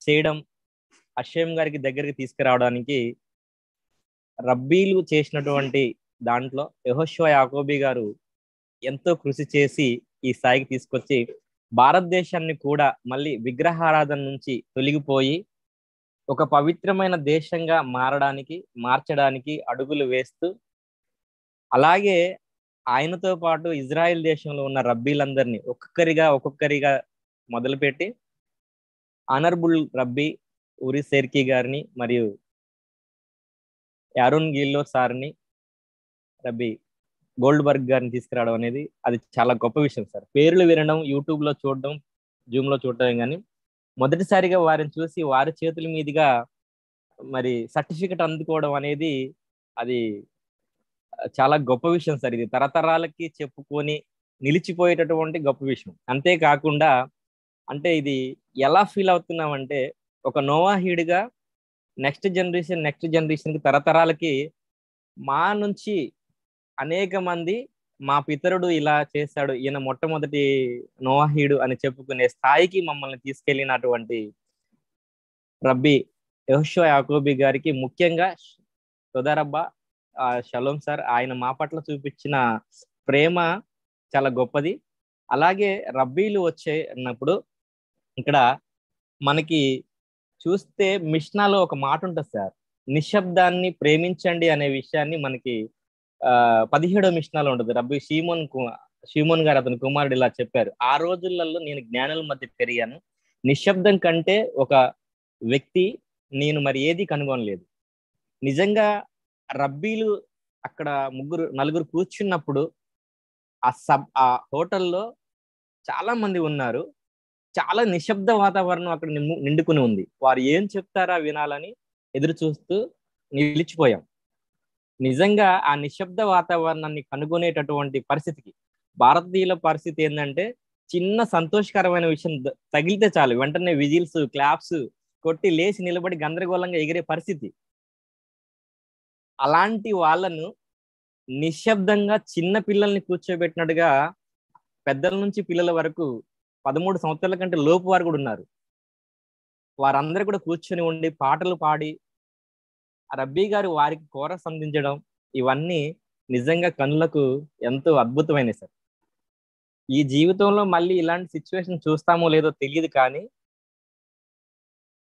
చేయడం, హషేం గారికి దగ్గరికి తీసుకురావడానికి రబ్బీలు చేసినటువంటి దాంట్లో యెహోషువ యాకోబీ గారు ఎంతో కృషి చేసి ఈ స్థాయికి తీసుకొచ్చి భారతదేశాన్ని కూడా మళ్ళీ విగ్రహారాధన నుంచి తొలగిపోయి ఒక పవిత్రమైన దేశంగా మార్చడానికి అడుగులు వేస్తూ, అలాగే ఆయనతో పాటు ఇజ్రాయెల్ దేశంలో ఉన్న రబ్బీలందరినీ ఒక్కొక్కరిగా మొదలుపెట్టి ఆనరబుల్ రబ్బీ ఊరి సేర్కి గారిని మరియు యారోన్ గిల్లోర్ సార్ని, రబ్బీ గోల్డ్బర్గ్ గారిని తీసుకురావడం అనేది అది చాలా గొప్ప విషయం సార్. పేర్లు వినడం, యూట్యూబ్ లో చూడడం, జూమ్ లో చూడటం, కానీ మొదటిసారిగా వారిని చూసి వారి చేతుల మీదుగా మరి సర్టిఫికెట్ అందుకోవడం అనేది అది చాలా గొప్ప విషయం సార్. ఇది తరతరాలకి చెప్పుకొని నిలిచిపోయేటటువంటి గొప్ప విషయం. అంతేకాకుండా అంటే ఇది ఎలా ఫీల్ అవుతున్నామంటే, ఒక నోవాహీడుగా నెక్స్ట్ జనరేషన్ కి తరతరాలకి మా నుంచి అనేక మంది మా పితరుడు ఇలా చేశాడు, ఈయన మొట్టమొదటి నోవాహీడు అని చెప్పుకునే స్థాయికి మమ్మల్ని తీసుకెళ్ళినటువంటి రబ్బీ యెహోషువ యాకోబీ గారికి ముఖ్యంగా సోదరబ్బా షలోం సార్, ఆయన మా పట్ల చూపించిన ప్రేమ చాలా గొప్పది. అలాగే రబ్బీలు అన్నప్పుడు ఇక్కడ మనకి చూస్తే మిష్నాలో ఒక మాట ఉంటుంది సార్, నిశ్శబ్దాన్ని ప్రేమించండి అనే విషయాన్ని మనకి 17వ మిష్నాలో ఉంటుంది. రబ్బీ షీమోన్ గారు అతని కుమారుడు ఇలా చెప్పారు, ఆ రోజులలో నేను జ్ఞానుల మధ్య పెరిగాను, నిశ్శబ్దం కంటే ఒక వ్యక్తి నేను మరి ఏది కనుగొనలేదు. నిజంగా రబ్బీలు అక్కడ నలుగురు కూర్చున్నప్పుడు ఆ హోటల్లో చాలా మంది ఉన్నారు, చాలా నిశ్శబ్ద వాతావరణం అక్కడ నిండుకుని ఉంది. వారు ఏం చెప్తారా వినాలని ఎదురు చూస్తూ నిలిచిపోయాం. నిజంగా ఆ నిశ్శబ్ద వాతావరణాన్ని కనుగొనేటటువంటి పరిస్థితికి భారతీయుల పరిస్థితి ఏంటంటే, చిన్న సంతోషకరమైన విషయం తగిలితే చాలు వెంటనే విజిల్స్, క్లాప్స్ కొట్టి లేచి నిలబడి గందరగోళంగా ఎగిరే పరిస్థితి. అలాంటి వాళ్ళను నిశ్శబ్దంగా చిన్న పిల్లల్ని కూర్చోబెట్టినట్టుగా పెద్దల నుంచి పిల్లల వరకు 13 సంవత్సరాల కంటే లోపు వారు కూడా ఉన్నారు. వారందరూ కూడా కూర్చొని ఉండి పాటలు పాడి రబ్బీ గారు వారికి కోరస్ అందించడం, ఇవన్నీ నిజంగా కనులకు ఎంతో అద్భుతమైనవి సార్. ఈ జీవితంలో మళ్ళీ ఇలాంటి సిచ్యువేషన్ చూస్తామో లేదో తెలియదు, కానీ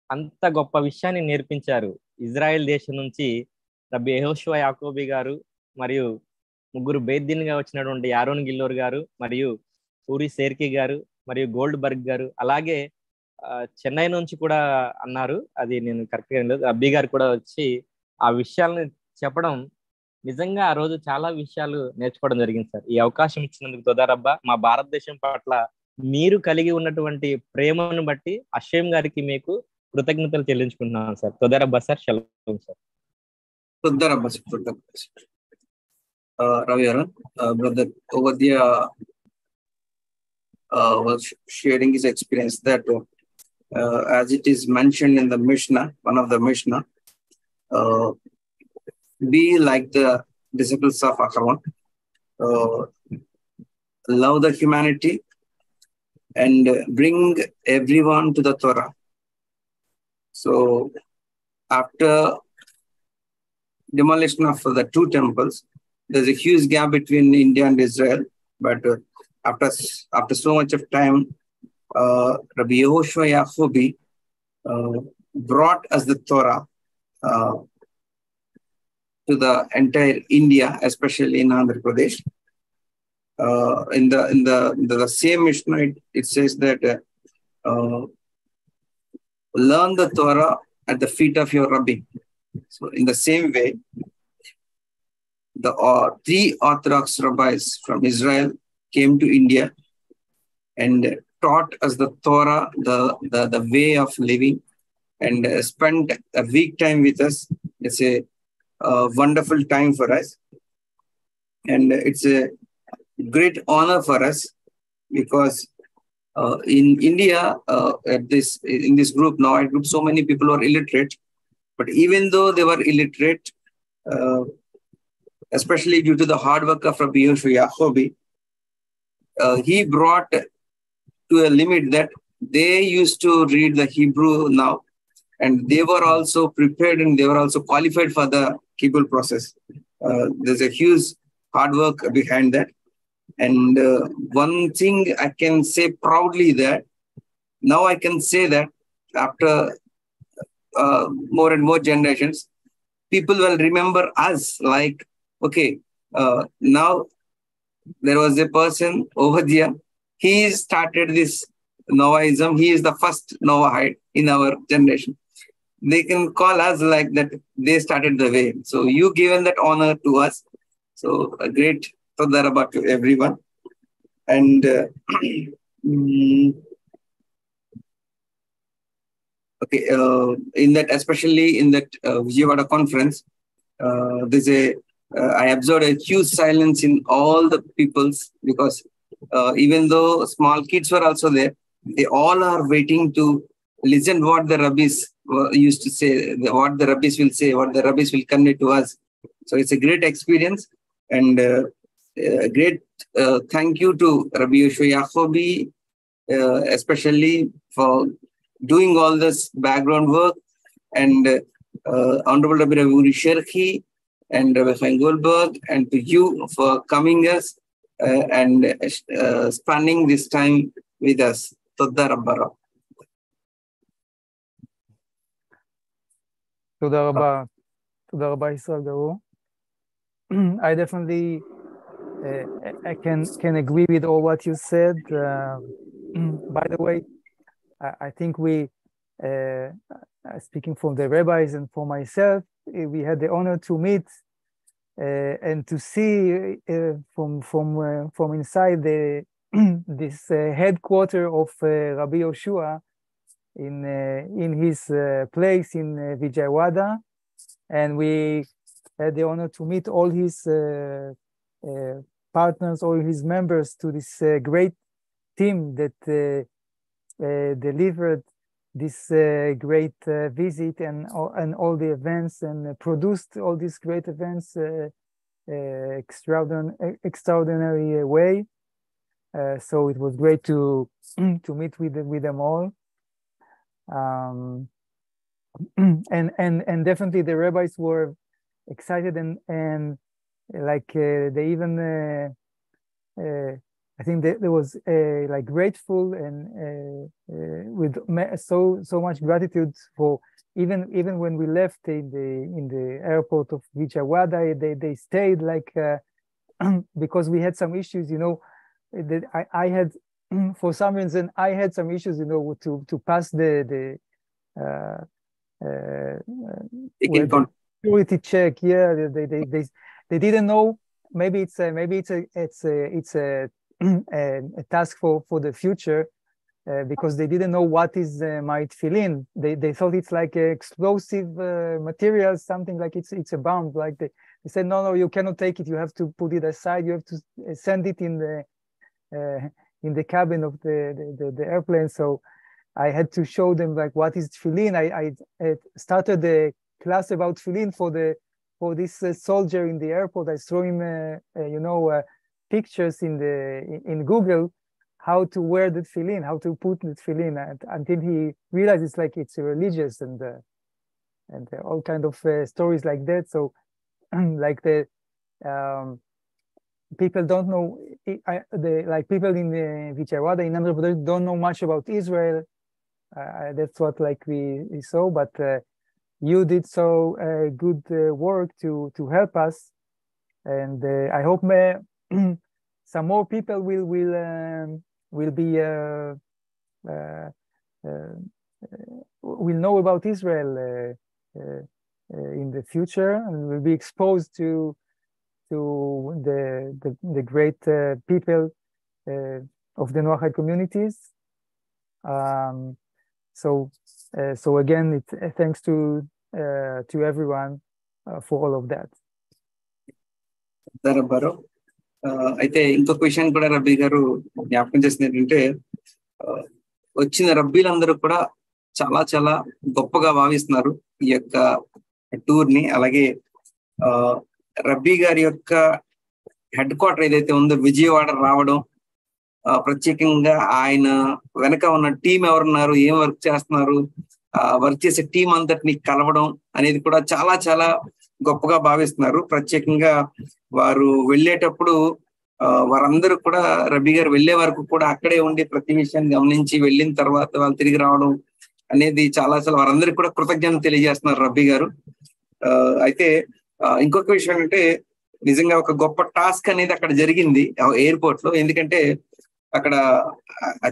అంత గొప్ప విషయాన్ని నేర్పించారు. ఇజ్రాయెల్ దేశం నుంచి రబ్బీ యెహోషువ యాకోబీ గారు మరియు ముగ్గురు బేద్దీన్గా వచ్చినటువంటి యారోన్ గిల్లోర్ గారు మరియు ఊరి సేర్కి గారు మరియు గోల్డ్బర్గ్ గారు, అలాగే చెన్నై నుంచి కూడా అన్నారు, అది నేను కరెక్ట్గా లేదు, రబ్బీ గారు కూడా వచ్చి ఆ విషయాలను చెప్పడం, నిజంగా ఆ రోజు చాలా విషయాలు నేర్చుకోవడం జరిగింది సార్. ఈ అవకాశం ఇచ్చినందుకు తొదారబ్బా, మా భారతదేశం పట్ల మీరు కలిగి ఉన్నటువంటి ప్రేమను బట్టి హషేం గారికి మీకు కృతజ్ఞతలు చెల్లించుకుంటున్నాను సార్. తొదారబ్బా సార్, షలోం సార్. తొదారబ్బా sir. Rabbi Yaron, brother over there was sharing his experience that as it is mentioned in the Mishnah, one of the Mishnah, be like the disciples of Yaron, love the humanity and bring everyone to the Torah. So after demolition of the two temples, there's a huge gap between India and Israel, but after so much of time, Rabbi Yehoshua Yacobi brought us the Torah to the entire India, especially in Andhra Pradesh. In the same Mishnah, it says that learn the Torah at the feet of your Rabbi. So in the same way, the three Orthodox rabbis from Israel came to India and taught us the Torah, the way of living, and spent a week time with us. It's a wonderful time for us, and it's a great honor for us because in India, in this group now, so many people are illiterate, but even though they were illiterate, especially due to the hard work of Rabbi Yehoshua Yacobi, he brought to a limit that they used to read the Hebrew now, and they were also prepared and they were also qualified for the Kibbutz process. There's a huge hard work behind that. And one thing I can say proudly that now I can say that after more and more generations, people will remember us like, okay, now there was a person over there. He started this Noahism. He is the first Noahide in our generation. They can call us like that. They started the way. So you given that honor to us. So a great Tadarabah to everyone. And okay, in that, especially in that Vijayawada conference, I observed a huge silence in all the peoples, because even though small kids were also there, they all are waiting to listen what the rabbis used to say, what the rabbis will say, what the rabbis will convey to us. So it's a great experience, and a great thank you to Rabbi Yoshua Yacobi, especially for doing all this background work, and Honorable Rabbi Uri Sherki and Rabbi Chaim Goldberg, and to you for coming us and spending this time with us. Toda Rabba. Toda Rabba. Toda Rabba Israel Garu. I definitely I can agree with all what you said. By the way, I think we, speaking from the rabbis and for myself, we had the honor to meet and to see from inside this headquarters of Rabbi Yoshua in his place in Vijayawada, and we had the honor to meet all his partners, all his members to this great team that delivered this great visit and all the events, and produced all these great events extraordinary way. So it was great to meet with them all, and definitely the rabbis were excited and like they even I think there was like grateful and with so much gratitude for even when we left in the airport of Vijayawada, they stayed like because we had some issues, you know, that I had for some reason I had some issues, you know, to pass the security check. Yeah, they didn't know. Maybe it's a task for the future, because they didn't know what is my tefillin. They thought it's like explosive material, something like it's a bomb. Like they said, no, you cannot take it. You have to put it aside. You have to send it in the cabin of the airplane. So I had to show them like what is tefillin. I started the class about tefillin for this soldier in the airport. I saw him, pictures in Google, how to wear the tefillin, how to put the tefillin, until he realized it's religious and all kind of stories like that. So like the people don't know, people in Vijayawada in Andhra Pradesh don't know much about Israel. That's what like we saw, but you did so good work to help us, and I hope some more people will be will know about Israel in the future, and will be exposed to the great people of the Noahide communities. So again, thanks to everyone for all of that. అయితే ఇంకొక విషయం కూడా రబ్బీ గారు జ్ఞాపకం చేసింది ఏంటంటే, వచ్చిన రబ్బీలందరూ కూడా చాలా చాలా గొప్పగా భావిస్తున్నారు ఈ యొక్క టూర్ ని. అలాగే రబ్బీ గారి యొక్క హెడ్ క్వార్టర్ ఏదైతే ఉందో విజయవాడ రావడం, ప్రత్యేకంగా ఆయన వెనక ఉన్న టీం ఎవరున్నారు, ఏం వర్క్ చేస్తున్నారు, వర్క్ చేసే టీం అంతటిని కలవడం అనేది కూడా చాలా చాలా గొప్పగా భావిస్తున్నారు. ప్రత్యేకంగా వారు వెళ్ళేటప్పుడు వారందరూ కూడా రబీ గారు వెళ్ళే వరకు కూడా అక్కడే ఉండి ప్రతి విషయాన్ని గమనించి వెళ్ళిన తర్వాత వాళ్ళు తిరిగి రావడం అనేది చాలా చాలా వారందరికీ కూడా కృతజ్ఞతలు తెలియజేస్తున్నారు రబీ గారు. అయితే ఇంకొక విషయం అంటే నిజంగా ఒక గొప్ప టాస్క్ అనేది అక్కడ జరిగింది ఎయిర్పోర్ట్ లో. ఎందుకంటే అక్కడ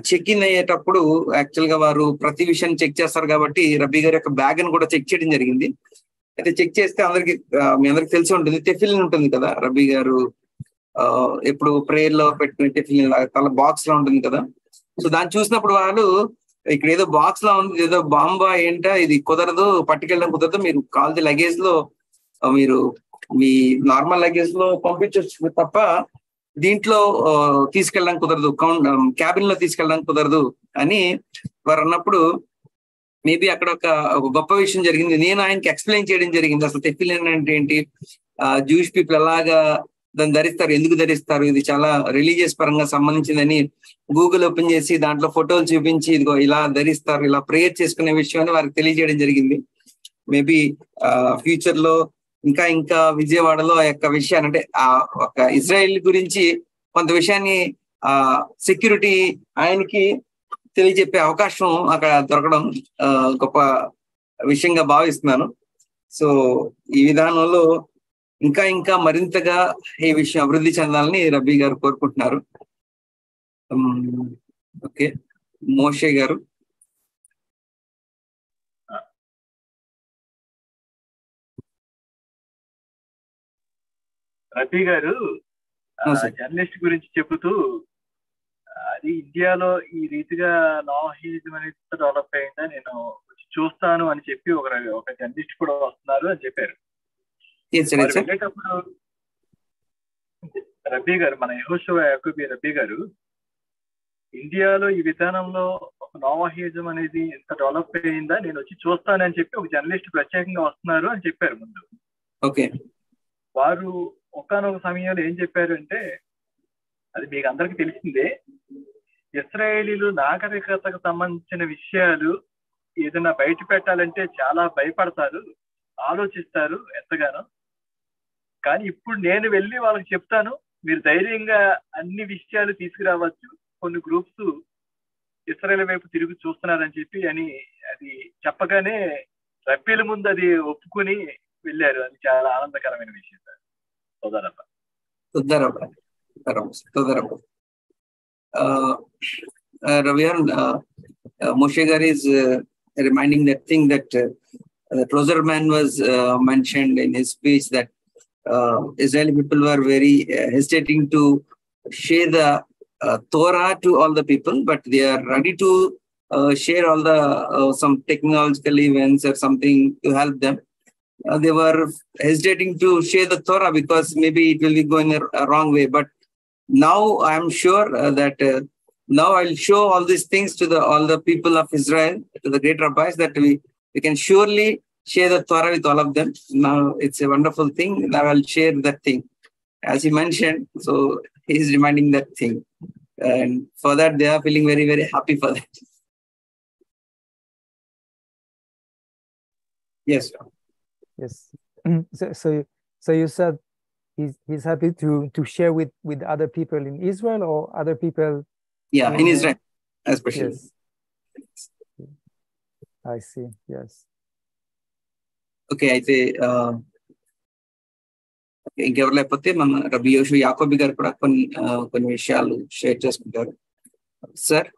చెక్ ఇన్ అయ్యేటప్పుడు యాక్చువల్ గా వారు ప్రతి విషయాన్ని చెక్ చేస్తారు కాబట్టి రబీ గారి యొక్క బ్యాగ్ ని కూడా చెక్ చేయడం జరిగింది. అయితే చెక్ చేస్తే మీ అందరికి తెలిసి ఉంటుంది, టెఫిలిన్ ఉంటుంది కదా రబీ గారు ఎప్పుడు ప్రేయర్ లో పెట్టిన టెఫిలిన్ తల బాక్స్ లో ఉంటుంది కదా. సో దాన్ని చూసినప్పుడు వాళ్ళు ఇక్కడ ఏదో బాక్స్ లో ఉంది, ఏదో బాంబా ఏంటా, ఇది కుదరదు, పట్టుకెళ్ళడం కుదరదు, మీరు కాల్ది లగేజ్ లో మీరు మీ నార్మల్ లగేజ్ లో పంపించవచ్చు తప్ప దీంట్లో తీసుకెళ్ళడానికి కుదరదు, క్యాబిన్ లో తీసుకెళ్ళడానికి కుదరదు అని వారు అన్నప్పుడు మేబీ అక్కడ ఒక గొప్ప విషయం జరిగింది. నేను ఆయనకి ఎక్స్ప్లెయిన్ చేయడం జరిగింది అసలు టెఫిలిన్ అంటే ఏంటి, జూయిష్ పీపుల్ ఎలాగా దాన్ని ధరిస్తారు, ఎందుకు ధరిస్తారు, ఇది చాలా రిలీజియస్ పరంగా సంబంధించిందని గూగుల్ ఓపెన్ చేసి దాంట్లో ఫోటోలు చూపించి ఇదిగో ఇలా ధరిస్తారు, ఇలా ప్రేయర్ చేసుకునే విషయాన్ని వారికి తెలియజేయడం జరిగింది. మేబీ ఫ్యూచర్ లో ఇంకా ఇంకా విజయవాడలో ఆ యొక్క విషయాన్ని అంటే ఆ ఒక ఇజ్రాయెల్ గురించి కొంత విషయాన్ని సెక్యూరిటీ ఆయనకి తెలియజెప్పే అవకాశం అక్కడ దొరకడం గొప్ప విషయంగా భావిస్తున్నాను. సో ఈ విధానంలో ఇంకా ఇంకా మరింతగా ఈ విషయం అభివృద్ధి చెందాలని రబీ గారు కోరుకుంటున్నారు. ఓకే, మోషే గారు. రబీ గారు జర్నలిస్ట్ గురించి చెబుతూ అది ఇండియాలో ఈ రీతిగా నాహిజం అనేది డెవలప్ అయిందా నేను చూస్తాను అని చెప్పి ఒక జర్నలిస్ట్ కూడా వస్తున్నారు అని చెప్పారు. వెళ్ళేటప్పుడు రబీ గారు, మన యెహోషువ యాకోబు రబీ గారు, ఇండియాలో ఈ విధానంలో ఒక నోవాహిజం అనేది ఎంత డెవలప్ అయిందా నేను వచ్చి చూస్తానని చెప్పి ఒక జర్నలిస్ట్ ప్రత్యేకంగా వస్తున్నారు అని చెప్పారు ముందు. ఓకే, వారు ఒకానొక సమయంలో ఏం చెప్పారు అంటే, అది మీకు అందరికీ తెలిసిందే, ఇశ్రాయేలీలు నాగరికతకు సంబంధించిన విషయాలు ఏదైనా బయట పెట్టాలంటే చాలా భయపడతారు, ఆలోచిస్తారు ఎంతగానో. కానీ ఇప్పుడు నేను వెళ్ళి వాళ్ళకి చెప్తాను, మీరు ధైర్యంగా అన్ని విషయాలు తీసుకురావచ్చు, కొన్ని గ్రూప్స్ ఇశ్రాయేల్ వైపు తిరిగి చూస్తున్నారని చెప్పి అని అది చెప్పగానే రబ్బీల ముందు అది ఒప్పుకొని వెళ్ళారు. అది చాలా ఆనందకరమైన విషయం sir. Ravian, Moshe Gar is reminding that thing that the trouser man was mentioned in his speech, that Israeli people were very hesitating to share the Torah to all the people, but they are ready to share all the some technological events or something to help them. They were hesitating to share the Torah because maybe it will be going a wrong way. But now I am sure that now I'll show all these things to all the people of Israel, to the great rabbis, that we can surely share the Torah with all of them. Now it's a wonderful thing. Now I'll share that thing, as he mentioned. So he is reminding that thing, and for that they are feeling very, very happy for that. Yes. Yes. So you said he's happy to share with other people in Israel or other people? Yeah, in Israel especially. Yes. I see. Yes. Okay, అయితే ఇంకెవరు లేకపోతే మన రబీ యోషు యాకోబి గారు కూడా కొన్ని విషయాలు share చేసుకుంటారు. Sir.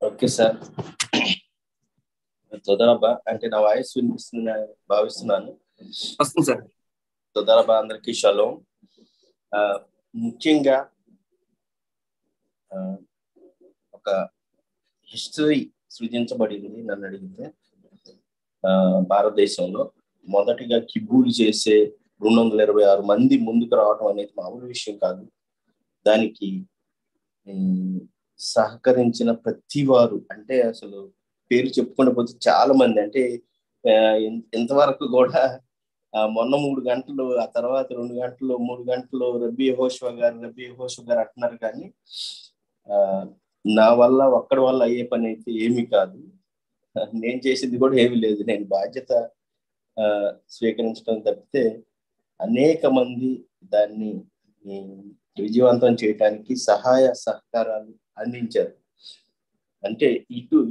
Okay sir, తొదరబా అంటే నా వాయిస్ వినిపిస్తుంది భావిస్తున్నాను. వస్తుంది సార్. తొదరబా, అందరికీ షలోం. ముఖ్యంగా ఒక హిస్టరీ సృజించబడింది నన్ను అడిగితే. భారతదేశంలో మొదటిగా కిబ్బూలు చేసే 226 మంది ముందుకు రావడం అనేది మామూలు విషయం కాదు. దానికి సహకరించిన ప్రతి వారు, అంటే అసలు పేరు చెప్పుకుంటూ పోతే చాలా మంది, అంటే ఇంతవరకు కూడా మొన్న 3 గంటలు, ఆ తర్వాత 2 గంటలు, 3 గంటలు రబ్బీ యెహోషువ గారు అంటున్నారు. కానీ నా వల్ల ఒక్కడి వల్ల అయ్యే పని అయితే ఏమీ కాదు. నేను చేసింది కూడా ఏమీ లేదు. నేను బాధ్యత స్వీకరించడం తప్పితే అనేక మంది దాన్ని విజయవంతం చేయడానికి సహాయ సహకారాలు అందించారు. అంటే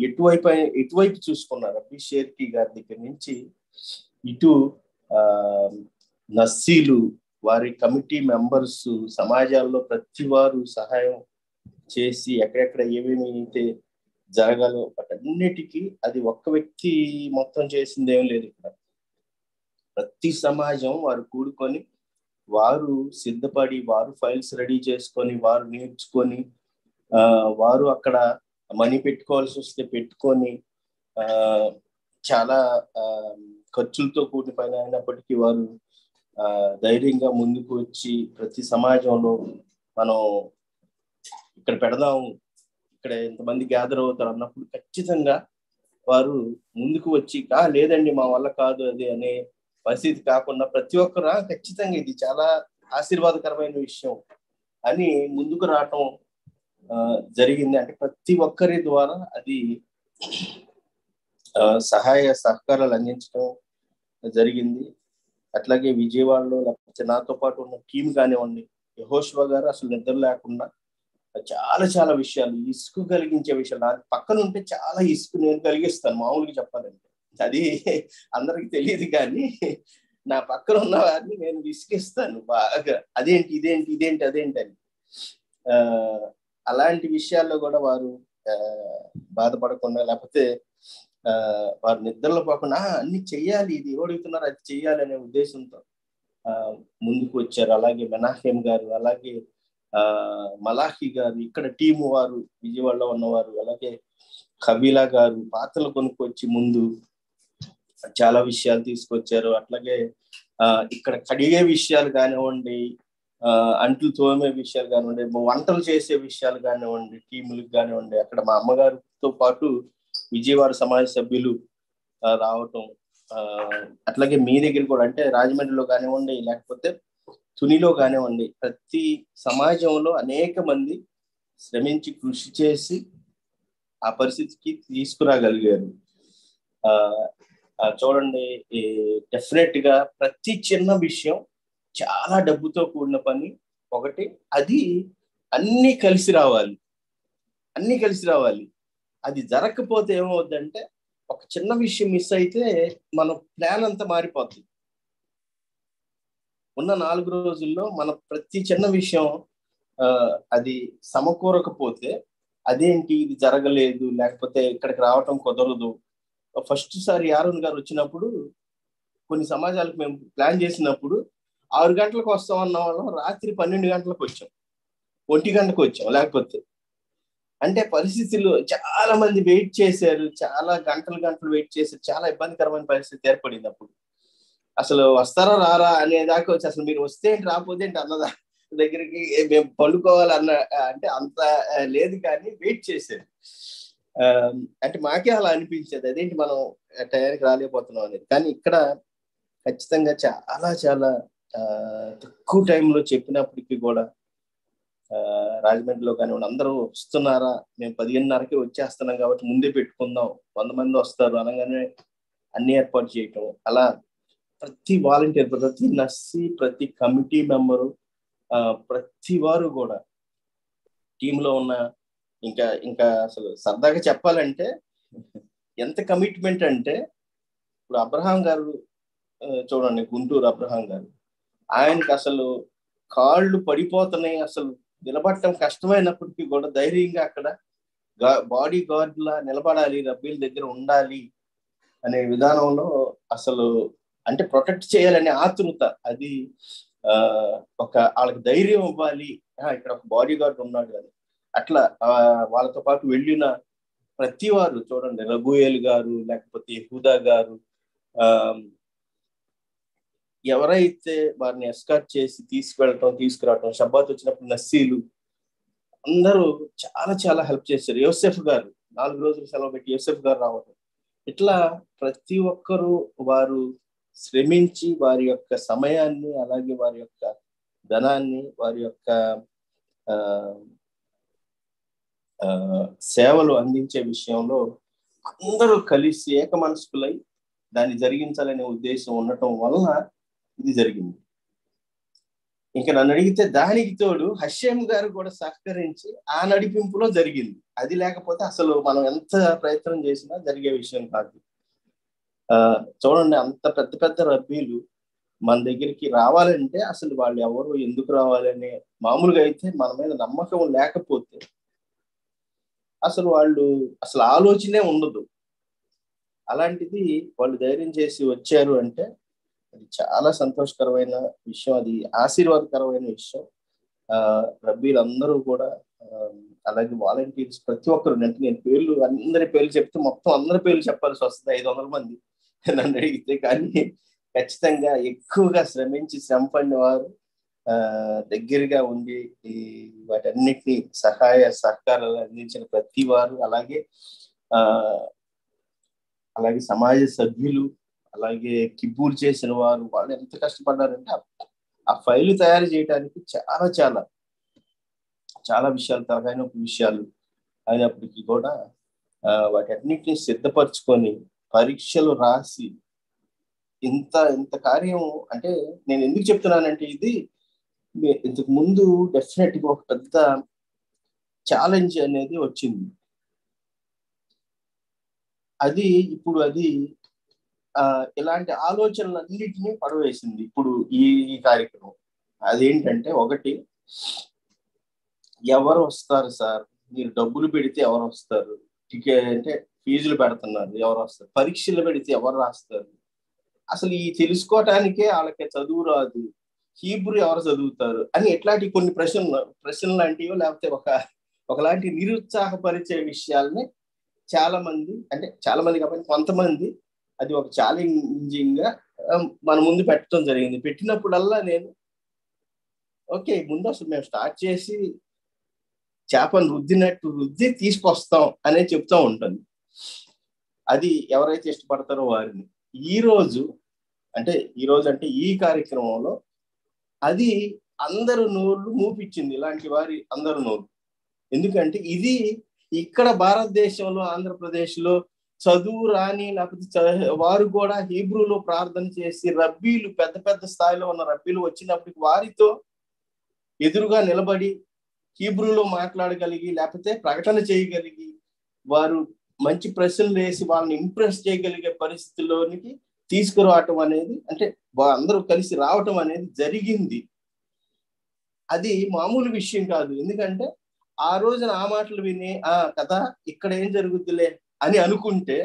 ఎటువైపు చూసుకున్నారు, రబ్బీ షేర్కి గారి దగ్గర నుంచి ఇటు నస్సీలు, వారి కమిటీ మెంబర్స్, సమాజాల్లో ప్రతి వారు సహాయం చేసి ఎక్కడెక్కడ ఏమేమి అయితే జరగాలో వాటన్నిటికీ అది ఒక్క వ్యక్తి మొత్తం చేసింది ఏం లేదు. ఇక్కడ ప్రతి సమాజం వారు కూడుకొని, వారు సిద్ధపడి, వారు ఫైల్స్ రెడీ చేసుకొని, వారు నేర్చుకొని, వారు అక్కడ మనీ పెట్టుకోవాల్సి వస్తే పెట్టుకొని, చాలా ఖర్చులతో కూడిన పని అయినప్పటికీ వారు ధైర్యంగా ముందుకు వచ్చి ప్రతి సమాజంలో మనం ఇక్కడ పెడదాం, ఇక్కడ ఎంతమంది గ్యాదర్ అవుతారు అన్నప్పుడు ఖచ్చితంగా వారు ముందుకు వచ్చి లేదండి మా వల్ల కాదు అది అనే పరిస్థితి కాకుండా ప్రతి ఒక్కరు ఖచ్చితంగా ఇది చాలా ఆశీర్వాదకరమైన విషయం అని ముందుకు రావటం జరిగింది. అంటే ప్రతి ఒక్కరి ద్వారా అది సహాయ సహకారాలు అందించడం జరిగింది. అట్లాగే విజయవాడలో లేకపోతే నాతో పాటు ఉన్న టీం కానివ్వండి, యెహోషువ గారు అసలు నిద్ర లేకుండా చాలా చాలా విషయాలు, ఇసుకు కలిగించే విషయాలు, నా పక్కన ఉంటే చాలా ఇసుకు నేను కలిగిస్తాను మామూలుగా చెప్పాలంటే. అది అందరికి తెలియదు, కానీ నా పక్కన ఉన్న వారిని నేను విసిగిస్తాను బాగా, అదేంటి అని. అలాంటి విషయాల్లో కూడా వారు బాధపడకుండా, లేకపోతే వారు నిద్రలో పోకుండా అన్ని చెయ్యాలి, ఇది ఓడుగుతున్నారు అది చెయ్యాలి అనే ఉద్దేశంతో ముందుకు వచ్చారు. అలాగే మెనాహేమ్ గారు, అలాగే మలాహి గారు, ఇక్కడ టీము వారు విజయవాడలో ఉన్నవారు, అలాగే కబీలా గారు పాత్రలు కొనుక్కొచ్చి ముందు చాలా విషయాలు తీసుకొచ్చారు. అట్లాగే ఇక్కడ కడిగే విషయాలు కానివ్వండి, అంట్లు తోమే విషయాలు కానివ్వండి, వంటలు చేసే విషయాలు కానివ్వండి, టీములకు కానివ్వండి, అక్కడ మా అమ్మగారితో పాటు విజయవాడ సమాజ సభ్యులు రావటం, అట్లాగే మీ దగ్గర కూడా, అంటే రాజమండ్రిలో కానివ్వండి, లేకపోతే తునిలో కానివ్వండి, ప్రతి సమాజంలో అనేక మంది శ్రమించి కృషి చేసి ఆ పరిస్థితికి తీసుకురాగలిగారు. చూడండి, డెఫినెట్ గా ప్రతి చిన్న విషయం చాలా డబ్బుతో కూడిన పని ఒకటి, అది అన్ని కలిసి రావాలి. అది జరగకపోతే ఏమవుద్దంటే, ఒక చిన్న విషయం మిస్ అయితే మన ప్లాన్ అంతా మారిపోతుంది. ఉన్న 4 రోజుల్లో మన ప్రతి చిన్న విషయం అది సమకూరకపోతే, అదేంటి ఇది జరగలేదు, లేకపోతే ఇక్కడికి రావటం కుదరదు. ఫస్ట్ సారి యారోన్ గారు వచ్చినప్పుడు కొన్ని సమాజాలకు మేము ప్లాన్ చేసినప్పుడు 6 గంటలకు వస్తాం అన్న వాళ్ళం రాత్రి 12 గంటలకు వచ్చాం, 1 గంటకు వచ్చాం. లేకపోతే అంటే పరిస్థితులు చాలా మంది వెయిట్ చేశారు, చాలా గంటలు వెయిట్ చేశారు, చాలా ఇబ్బందికరమైన పరిస్థితి ఏర్పడింది. అప్పుడు అసలు వస్తారా రారా అనేదాకా వచ్చి, అసలు మీరు వస్తే ఏంటి రాకపోతే ఏంటి అన్నదా దగ్గరికి మేము పడుకోవాలన్న, అంటే అంత లేదు, కానీ వెయిట్ చేశారు. అంటే మాకే అలా అనిపించేది, అదేంటి మనం టయానికి రాలేకపోతున్నాం అనేది. కానీ ఇక్కడ ఖచ్చితంగా చాలా చాలా తక్కువ టైంలో చెప్పినప్పటికీ కూడా రాజమండ్రిలో కానివ్వండి, అందరూ వస్తున్నారా, మేము 15:30కి వచ్చేస్తున్నాం కాబట్టి ముందే పెట్టుకుందాం, 100 మంది వస్తారు అనగానే అన్ని ఏర్పాటు చేయటం. అలా ప్రతి వాలంటీర్, ప్రతి నర్సి, ప్రతి కమిటీ మెంబరు, ప్రతి వారు కూడా టీంలో ఉన్న, ఇంకా అసలు సరదాగా చెప్పాలంటే ఎంత కమిట్మెంట్ అంటే, ఇప్పుడు అబ్రహాం గారు చూడండి, గుంటూరు అబ్రహాం గారు, ఆయనకి అసలు కాళ్ళు పడిపోతున్నాయి, అసలు నిలబడటం కష్టమైనప్పటికీ కూడా ధైర్యంగా అక్కడ బాడీ గార్డ్ లా నిలబడాలి, రబ్బీల దగ్గర ఉండాలి అనే విధానంలో, అసలు అంటే ప్రొటెక్ట్ చేయాలనే ఆతృత, అది వాళ్ళకి ధైర్యం ఇవ్వాలి, ఇక్కడ ఒక బాడీ గార్డ్ ఉన్నాడు అని. అట్లా వాళ్ళతో పాటు వెళ్ళిన ప్రతి వారు చూడండి, రఘుయేల్ గారు, లేకపోతే యెహూదా గారు, ఎవరైతే వారిని ఎస్కార్ట్ చేసి తీసుకురావటం, షబ్బాత్ వచ్చినప్పుడు నస్సీలు, అందరూ చాలా చాలా హెల్ప్ చేశారు. యోసెఫ్ గారు 4 రోజులు సెలవు పెట్టి యోసెఫ్ గారు రావడం, ఇట్లా ప్రతి ఒక్కరూ వారు శ్రమించి వారి యొక్క సమయాన్ని, అలాగే వారి యొక్క ధనాన్ని, వారి యొక్క సేవలు అందించే విషయంలో అందరూ కలిసి ఏక మనస్కులై దాన్ని జరిగించాలనే ఉద్దేశం ఉండటం వలన ఇది జరిగింది. ఇంకా నన్ను అడిగితే దానికి తోడు హషేం గారు కూడా సహకరించి ఆ నడిపింపులో జరిగింది. అది లేకపోతే అసలు మనం ఎంత ప్రయత్నం చేసినా జరిగే విషయం కాదు. చూడండి, అంత పెద్ద పెద్ద రబ్బీలు మన దగ్గరికి రావాలంటే అసలు వాళ్ళు ఎవరు, ఎందుకు రావాలని మామూలుగా అయితే మన మీద నమ్మకం లేకపోతే అసలు ఆలోచనే ఉండదు. అలాంటిది వాళ్ళు ధైర్యం చేసి వచ్చారు అంటే అది చాలా సంతోషకరమైన విషయం, అది ఆశీర్వాదకరమైన విషయం. రబ్బీలందరూ కూడా అలాగే వాలంటీర్స్ ప్రతి ఒక్కరు, నేను పేర్లు అందరి పేర్లు చెప్తే మొత్తం అందరి పేర్లు చెప్పాల్సి వస్తుంది, 500 మంది నన్ను అడిగితే. కానీ ఖచ్చితంగా ఎక్కువగా శ్రమించి శ్రమపడిన వారు, దగ్గరగా ఉండి ఈ వాటన్నిటినీ సహాయ సహకారాలు అందించిన ప్రతి వారు, అలాగే సమాజ సభ్యులు, అలాగే కిబ్బూలు చేసిన వారు, వాళ్ళు ఎంత కష్టపడ్డారంటే ఆ ఫైలు తయారు చేయడానికి చాలా చాలా చాలా విషయాలు, తలకాయ నొప్పి విషయాలు అయినప్పటికీ కూడా వాటన్నిటిని సిద్ధపరచుకొని పరీక్షలు రాసి ఇంత కార్యం. అంటే నేను ఎందుకు చెప్తున్నానంటే ఇది ఇంతకు ముందు డెఫినెట్ గా ఒక పెద్ద ఛాలెంజ్ అనేది వచ్చింది. ఇప్పుడు అది ఇలాంటి ఆలోచనలన్నిటినీ పడవేసింది ఇప్పుడు ఈ కార్యక్రమం. అదేంటంటే, ఒకటి, ఎవరు వస్తారు సార్, మీరు డబ్బులు పెడితే ఎవరు వస్తారు, టికెట్ అంటే ఫీజులు పెడుతున్నారు, ఎవరు వస్తారు, పరీక్షలు పెడితే ఎవరు రాస్తారు, అసలు ఈ తెలుసుకోవటానికే వాళ్ళకి చదువు రాదు, హీబ్రూ ఎవరు చదువుతారు అని ఇట్లాంటి కొన్ని ప్రశ్నలు లాంటివో లేకపోతే ఒకలాంటి నిరుత్సాహపరిచే విషయాల్ని చాలా మంది కాబట్టి కొంతమంది అది ఒక ఛాలెంజింగ్ గా మన ముందు పెట్టడం జరిగింది. పెట్టినప్పుడల్లా నేను ఓకే, ముందు అసలు మేము స్టార్ట్ చేసి చేపను రుద్ది తీసుకొస్తాం అనే చెప్తూ ఉంటుంది. అది ఎవరైతే ఇష్టపడతారో వారిని. ఈ రోజు అంటే ఈ కార్యక్రమంలో అది అందరు నోళ్ళు మూపించింది, ఇలాంటి వారి అందరు నోళ్ళు. ఎందుకంటే ఇది ఇక్కడ భారతదేశంలో, ఆంధ్రప్రదేశ్లో చదువు రాని లేకపోతే వారు కూడా హీబ్రూలో ప్రార్థన చేసి రబ్బీలు, పెద్ద పెద్ద స్థాయిలో ఉన్న రబ్బీలు వచ్చినప్పటికి వారితో ఎదురుగా నిలబడి హీబ్రూలో మాట్లాడగలిగి లేకపోతే ప్రకటన చేయగలిగి వారు మంచి ప్రశ్నలు వేసి వాళ్ళని ఇంప్రెస్ చేయగలిగే పరిస్థితుల్లోనికి తీసుకురావటం అనేది, అంటే అందరూ కలిసి రావటం అనేది జరిగింది. అది మామూలు విషయం కాదు. ఎందుకంటే ఆ రోజున ఆ మాటలు విని కదా ఇక్కడ ఏం జరుగుద్దిలే అని అనుకుంటే,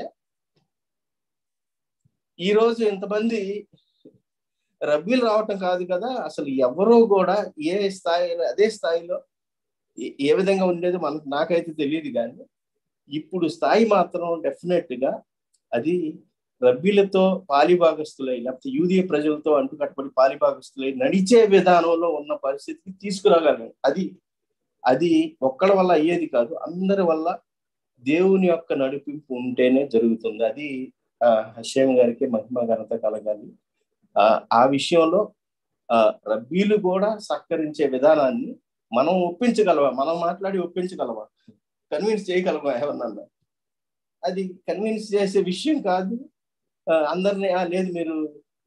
ఈ రోజు ఇంతమంది రబ్బీలు రావటం కాదు కదా, అసలు ఎవరో కూడా అదే స్థాయిలో ఏ విధంగా ఉండేది నాకైతే తెలియదు. కానీ ఇప్పుడు స్థాయి మాత్రం డెఫినెట్ గా అది రబ్బీలతో పాలిభాగస్తులై లేకపోతే యూదీయ ప్రజలతో అంటుకట్టుబడి పాలిభాగస్తులై నడిచే విధానంలో ఉన్న పరిస్థితికి తీసుకురాగలను. అది ఒక్కడి వల్ల అయ్యేది కాదు, అందరి వల్ల దేవుని యొక్క నడిపింపు ఉంటేనే జరుగుతుంది. అది హషేం గారికి మహిమ ఘనత కలగాలి. ఆ విషయంలో రబ్బీలు కూడా సహకరించే విధానాన్ని మనం ఒప్పించగలవా, మనం మాట్లాడి ఒప్పించగలవా, కన్విన్స్ చేయగలవా ఎవరన్నా? అది కన్విన్స్ చేసే విషయం కాదు. అందరినీ లేదు మీరు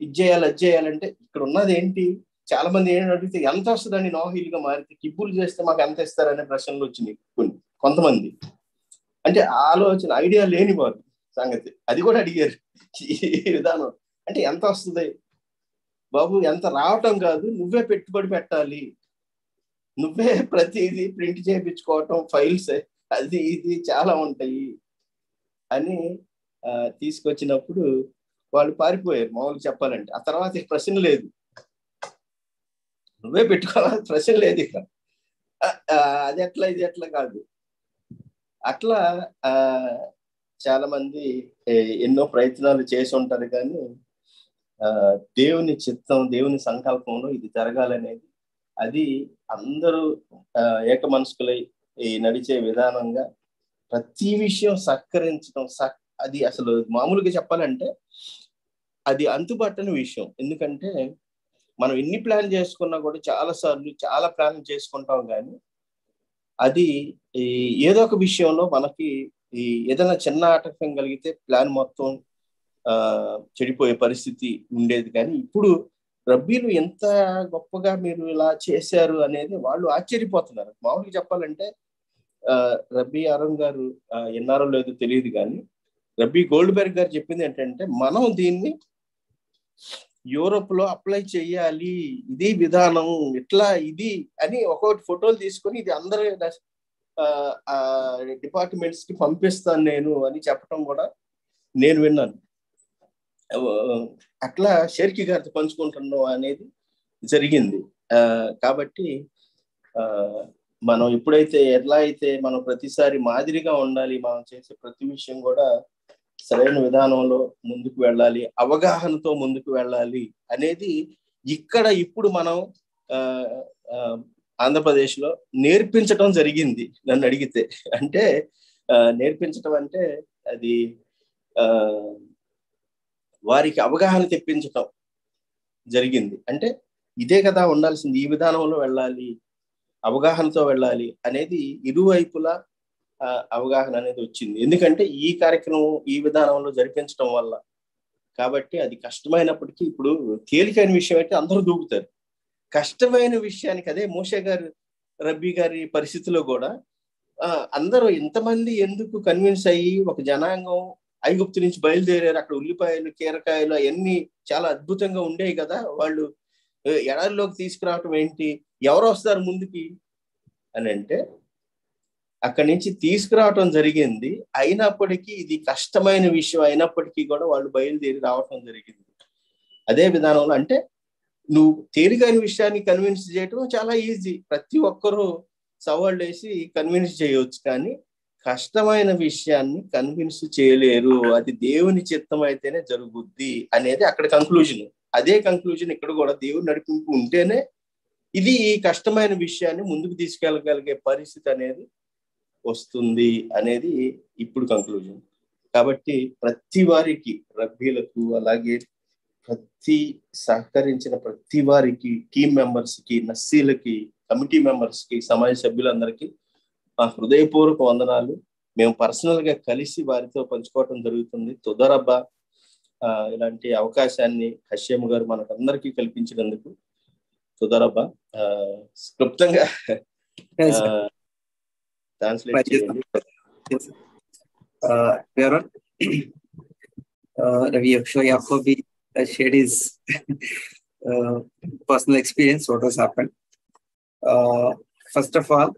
ఇది చేయాలి అది చేయాలంటే, ఇక్కడ ఉన్నది ఏంటి, చాలా మంది ఏంటంటే అడిగితే ఎంత వస్తుందని నోహీలుగా మారితే కిబ్బులు చేస్తే మాకు ఎంత ఇస్తారనే ప్రశ్నలు వచ్చినాయి. కొంతమంది అంటే ఆలోచన ఐడియా లేని వారు సంగతి అది కూడా అడిగారు. ఈ విధానం అంటే ఎంత వస్తుంది బాబు, ఎంత రావటం కాదు, నువ్వే పెట్టుబడి పెట్టాలి, నువ్వే ప్రతిదీ ప్రింట్ చేయించుకోవటం, ఫైల్స్ అది ఇది చాలా ఉంటాయి అని తీసుకొచ్చినప్పుడు వాళ్ళు పారిపోయారు మామూలుగా చెప్పాలంటే. ఆ తర్వాత ప్రశ్న లేదు, నువ్వే పెట్టుకోవాలి, ప్రశ్న లేదు ఇక. అది ఎట్లా ఇది ఎట్లా కాదు. అట్లా చాలా మంది ఎన్నో ప్రయత్నాలు చేసి ఉంటారు. కానీ దేవుని చిత్తం, దేవుని సంకల్పంలో ఇది జరగాలనేది, అది అందరూ ఏక మనస్కులై ఈ నడిచే విధానంగా ప్రతి విషయం సహకరించడం అది అసలు మామూలుగా చెప్పాలంటే అది అంతుబట్టని విషయం. ఎందుకంటే మనం ఎన్ని ప్లాన్ చేసుకున్నా కూడా చాలా ప్లాన్ చేసుకుంటాం, కానీ అది ఏదో ఒక విషయంలో మనకి ఏదైనా చిన్న ఆటంకం కలిగితే ప్లాన్ మొత్తం చెడిపోయే పరిస్థితి ఉండేది. కానీ ఇప్పుడు రబ్బీలు ఎంత గొప్పగా మీరు ఇలా చేశారు అనేది వాళ్ళు ఆశ్చర్యపోతున్నారు. మామూలుగా చెప్పాలంటే రబ్బీ యారోన్ గారు ఎన్నారో లేదో తెలియదు, కానీ రబ్బీ గోల్డ్బెర్గ్ గారు చెప్పింది ఏంటంటే మనం దీన్ని యూరోప్ లో అప్లై చేయాలి, ఇది విధానం ఇట్లా ఇది అని ఒక్కొక్కటి ఫోటోలు తీసుకొని ఇది అందరూ డిపార్ట్మెంట్స్ కి పంపిస్తాను నేను అని చెప్పడం కూడా నేను విన్నాను. అట్లా షేర్కి గారితో పంచుకుంటున్నాం అనేది జరిగింది. కాబట్టి మనం ఎప్పుడైతే ఎట్లా అయితే మనం ప్రతిసారి మాదిరిగా ఉండాలి, మనం చేసే ప్రతి విషయం కూడా సరైన విధానంలో ముందుకు వెళ్ళాలి, అవగాహనతో ముందుకు వెళ్ళాలి అనేది ఇప్పుడు మనం ఆంధ్రప్రదేశ్ లో నేర్పించడం జరిగింది. నన్ను అడిగితే అంటే నేర్పించడం అంటే అది వారికి అవగాహన తెప్పించటం జరిగింది. అంటే ఇదే కదా ఉండాల్సింది, ఈ విధానంలో వెళ్ళాలి, అవగాహనతో వెళ్ళాలి అనేది ఇరువైపులా అవగాహన అనేది వచ్చింది. ఎందుకంటే ఈ కార్యక్రమం ఈ విధానంలో జరిపించడం వల్ల. కాబట్టి అది కష్టమైనప్పటికీ ఇప్పుడు తేలికైన విషయం అయితే అందరూ దూకుతారు. కష్టమైన విషయానికి అదే మోషే గారు రబ్బీ గారి పరిస్థితిలో కూడా అందరూ ఇంతమంది ఎందుకు కన్విన్స్ అయ్యి ఒక జనాంగం ఐగుప్తు నుంచి బయలుదేరారు. అక్కడ ఉల్లిపాయలు కీరకాయలు అవన్నీ చాలా అద్భుతంగా ఉండేవి కదా, వాళ్ళు ఎడారిలోకి తీసుకురావటం ఏంటి, ఎవరు వస్తారు ముందుకి అని అంటే అక్కడి నుంచి తీసుకురావటం జరిగింది. అయినప్పటికీ ఇది కష్టమైన విషయం అయినప్పటికీ కూడా వాళ్ళు బయలుదేరి రావటం జరిగింది. అదే విధానంలో అంటే నువ్వు తేలికైన విషయాన్ని కన్విన్స్ చేయటం చాలా ఈజీ, ప్రతి ఒక్కరూ సవాళ్ళు వేసి కన్విన్స్ చేయవచ్చు. కానీ కష్టమైన విషయాన్ని కన్విన్స్ చేయలేరు, అది దేవుని చిత్తం అయితేనే జరుగుద్ది అనేది అక్కడ కంక్లూజన్. అదే కంక్లూజన్ ఇక్కడ కూడా దేవుని నడిపింపు ఉంటేనే ఇది ఈ కష్టమైన విషయాన్ని ముందుకు తీసుకెళ్ళగలిగే పరిస్థితి అనేది వస్తుంది అనేది ఇప్పుడు కంక్లూజన్. కాబట్టి ప్రతి వారికి, రబ్బీలకు అలాగే ప్రతి సహకరించిన ప్రతి వారికి, టీమ్ మెంబర్స్ కి, నస్సీలకి, కమిటీ మెంబర్స్ కి, సమాజ సభ్యులందరికీ మా హృదయపూర్వక వందనాలు. మేము పర్సనల్ గా కలిసి వారితో పంచుకోవటం జరుగుతుంది. తుదరబ్బా ఇలాంటి అవకాశాన్ని హష్యం గారు మనకందరికీ కల్పించినందుకు తుదరబ్బా. క్లుప్తంగా ట్రాన్స్లేట్ చేయండి. Yaron, Rabbi Yaakov shared his personal experience, what has happened. First of all,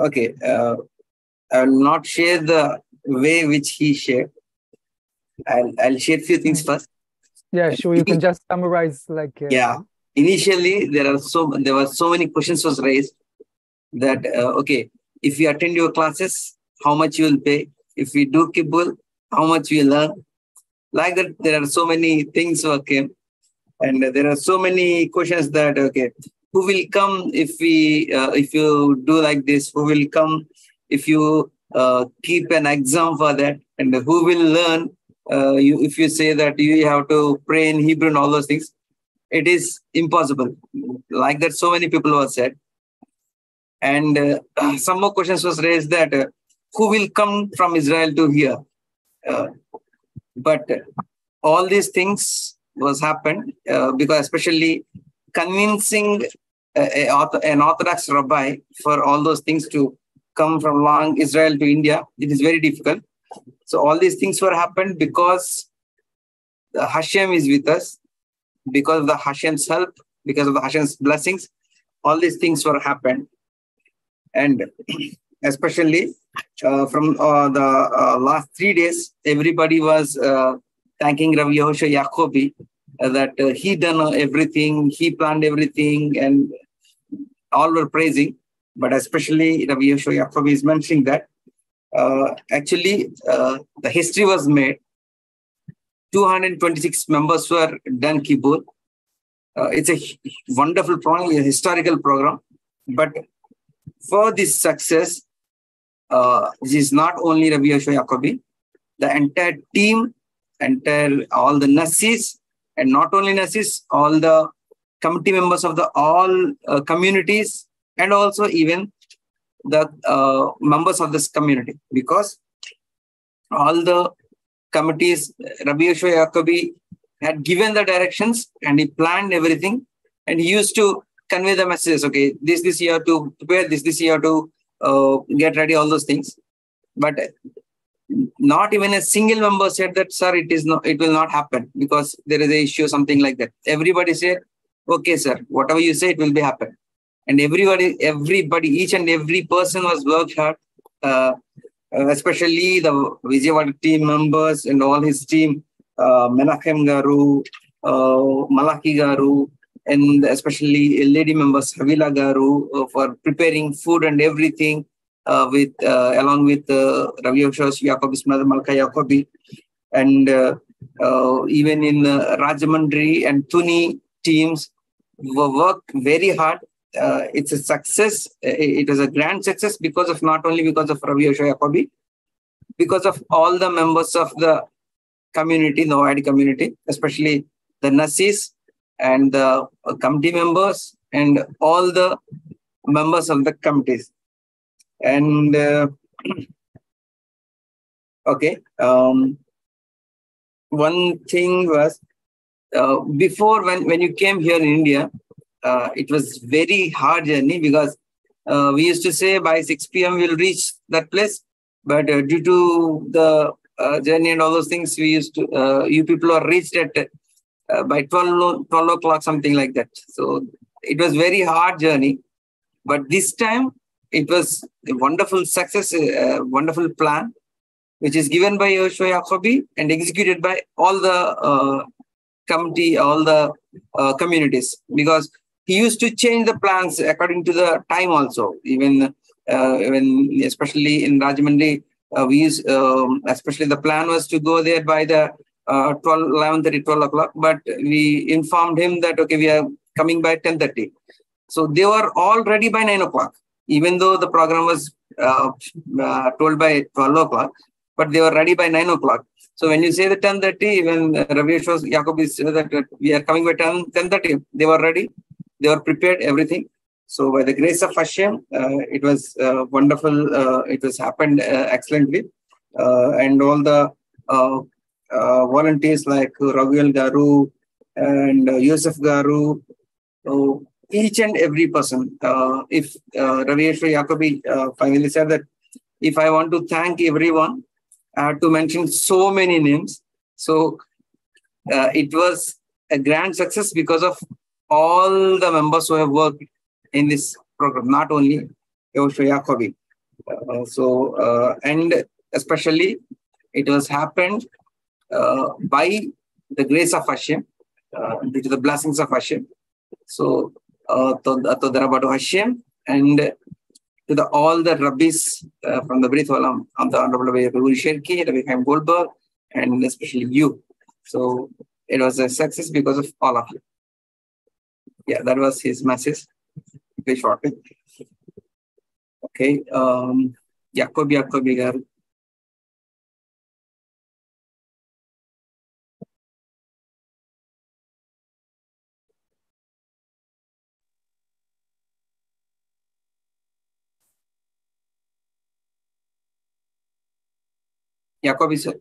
okay, I will not share the way which he shared. I'll share few things first. Yeah, sure. You can just summarize like. Yeah. Initially, there were so many questions was raised that okay, if you attend your classes, how much you will pay? If we do kibbul, how much we learn? Like that, there are so many things that came, and there are so many questions that okay, who will come if you do like this? Who will come if you keep an exam for that? And who will learn if you say that you have to pray in Hebrew and all those things? It is impossible. Like that, so many people were said. And some more questions was raised that who will come from Israel to here? But all these things was happened because especially convincing an Orthodox rabbi for all those things to come from long Israel to India, it is very difficult. So all these things were happened because the Hashem is with us, because of the Hashem's help, because of the Hashem's blessings, all these things were happened. And especially from the last 3 days, everybody was thanking Rabbi Yaakov that he done everything, he planned everything, and all were praising. But especially Rabbi Yaakov is mentioning that actually the history was made. 226 members were done kibbutz. It's a wonderful program, a historical program. But for this success, this is not only Rabbi Yoshua Jacobi, the entire team, all the Nassis, and not only Nassis, all the committee members of the all communities, and also even the members of this community, because all the committees, Rabbi Yoshua Jacobi had given the directions and he planned everything, and he used to convey the messages. Okay, this you have to prepare, this you have to get ready, all those things. But not even a single member said that, sir, it will not happen because there is a issue, something like that. Everybody said, okay, sir, whatever you say, it will be happen. And everybody, each and every person was worked hard, especially the Vijayawada team members and all his team, Menachem Garu, Malaki Garu, and especially lady members, Havila Garu, for preparing food and everything, along with Rabbi Yoshua Jacobi's mother, Malka Jacobi, and even in Rajamandri and Tuni teams worked very hard. It's a success. It was a grand success not only because of Rabbi Yoshua Jacobi, because of all the members of the community, the Noadi community, especially the Nassis and the committee members and all the members of the committees. And okay, one thing was, before when you came here in India, it was very hard journey, because we used to say by 6 p.m. we'll reach that place, but due to the journey and all those things, we used to you people are reached at by 12 o'clock, something like that. So it was very hard journey, but this time it was a wonderful success, a wonderful plan, which is given by Yoshua Jacobi and executed by all the committee, all the communities, because he used to change the plans according to the time also. Even especially in Rajamandri, especially the plan was to go there by the 12 o'clock, but we informed him that, okay, we are coming by 10:30. So they were all ready by 9 o'clock, even though the program was told by 12 o'clock, but they were ready by 9 o'clock. So when you say the 10:30, when Rabbi Jacobi said that we are coming by 10:30, they were ready, they were prepared, everything. So by the grace of Hashem, it was wonderful. It was happened excellently, and all the volunteers like Raguel Garu and Yusuf Garu, each and every person. If Rabbi Jacobi finally said that, if I want to thank everyone, I have to mention so many names. So it was a grand success because of all the members who have worked in this program, not only Yoshua Jacobi. And especially it was happened by the grace of Hashem, due to the blessings of Hashem. So to Hashem and to all the rabbis from the Brit Olam, the Honorable Rabbi Sherki, Rabbi Chaim Goldberg, and especially you. So it was a success because of all of you. Yeah, that was his message. Very short. Okay. Jacobi garu. Jacobi sir.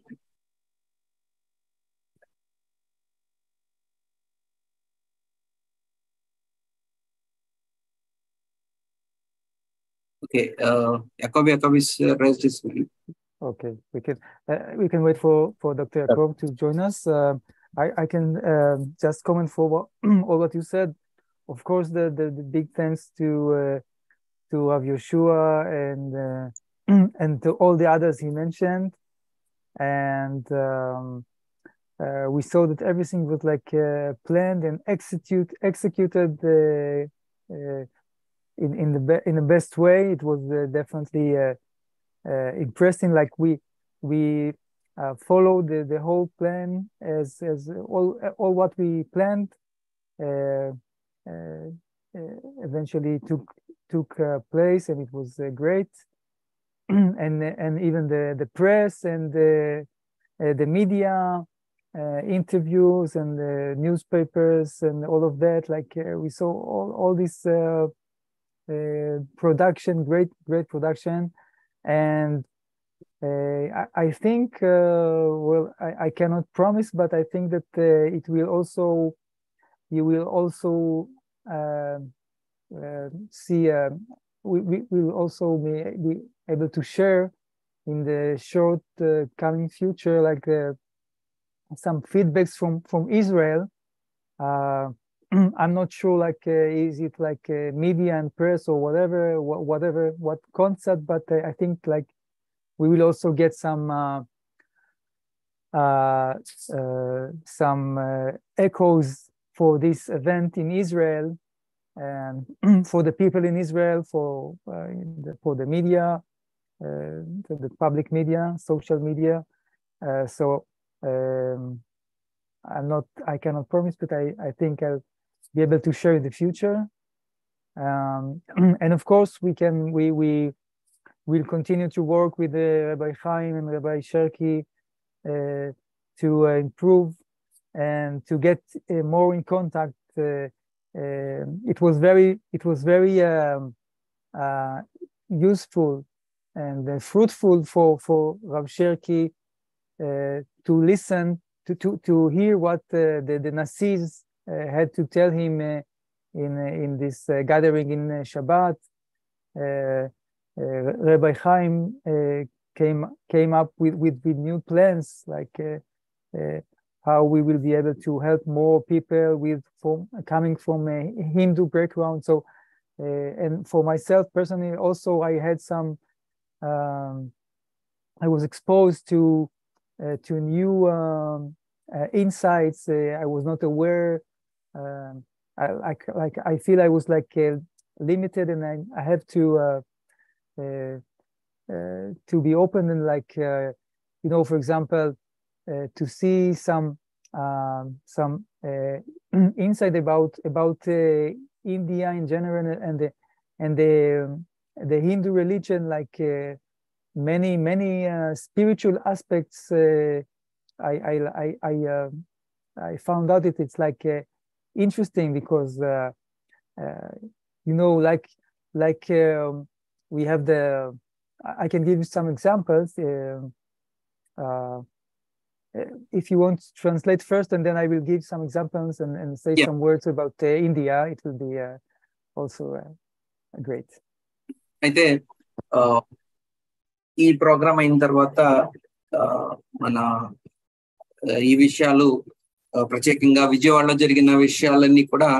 Okay, Jacobi's raised his hand. Okay, we can wait for Dr. Jacob to join us. I can just comment for all what you said. Of course, the big thanks to Rav Yoshua and to all the others he mentioned, and we saw that everything was like planned and executed in the best way. It was definitely impressive. Like we followed the whole plan as all what we planned. Eventually took place, and it was great. And even the press and the media interviews and the newspapers and all of that, like we saw all this production, great production. And I think, well, I cannot promise, but I think that you will also see, we will also be able to share in the short coming future, like some feedbacks from Israel. I'm not sure, like, is it like media and press or what concept, but I think like we will also get some echoes for this event in Israel, and for the people in Israel, for the media, the public media, social media. So I cannot promise, but I think I'll be able to share in the future. And of course, we will continue to work with Rabbi Chaim and Rabbi Sherki to improve and to get more in contact. It was very useful and fruitful for Rav Sherki to listen to hear what the Nasis had to tell him in this gathering in Shabbat. Rabbi Chaim came up with new plans, like how we will be able to help more people coming from a Hindu background. So, and for myself personally, also I had some. I was exposed to new insights. I was not aware. I feel I was like limited, and I have to be open and like for example, to see some insight about India in general and the Hindu religion, like many spiritual aspects. I found out that it's like interesting because we have I can give you some examples. If you want to translate first, and then I will give some examples and say some words about India, it will be also great. అయితే ఈ programme అయిన తర్వాత మన ఈ విషయాలు ప్రత్యేకంగా విజయవాడలో జరిగిన విషయాలన్నీ కూడా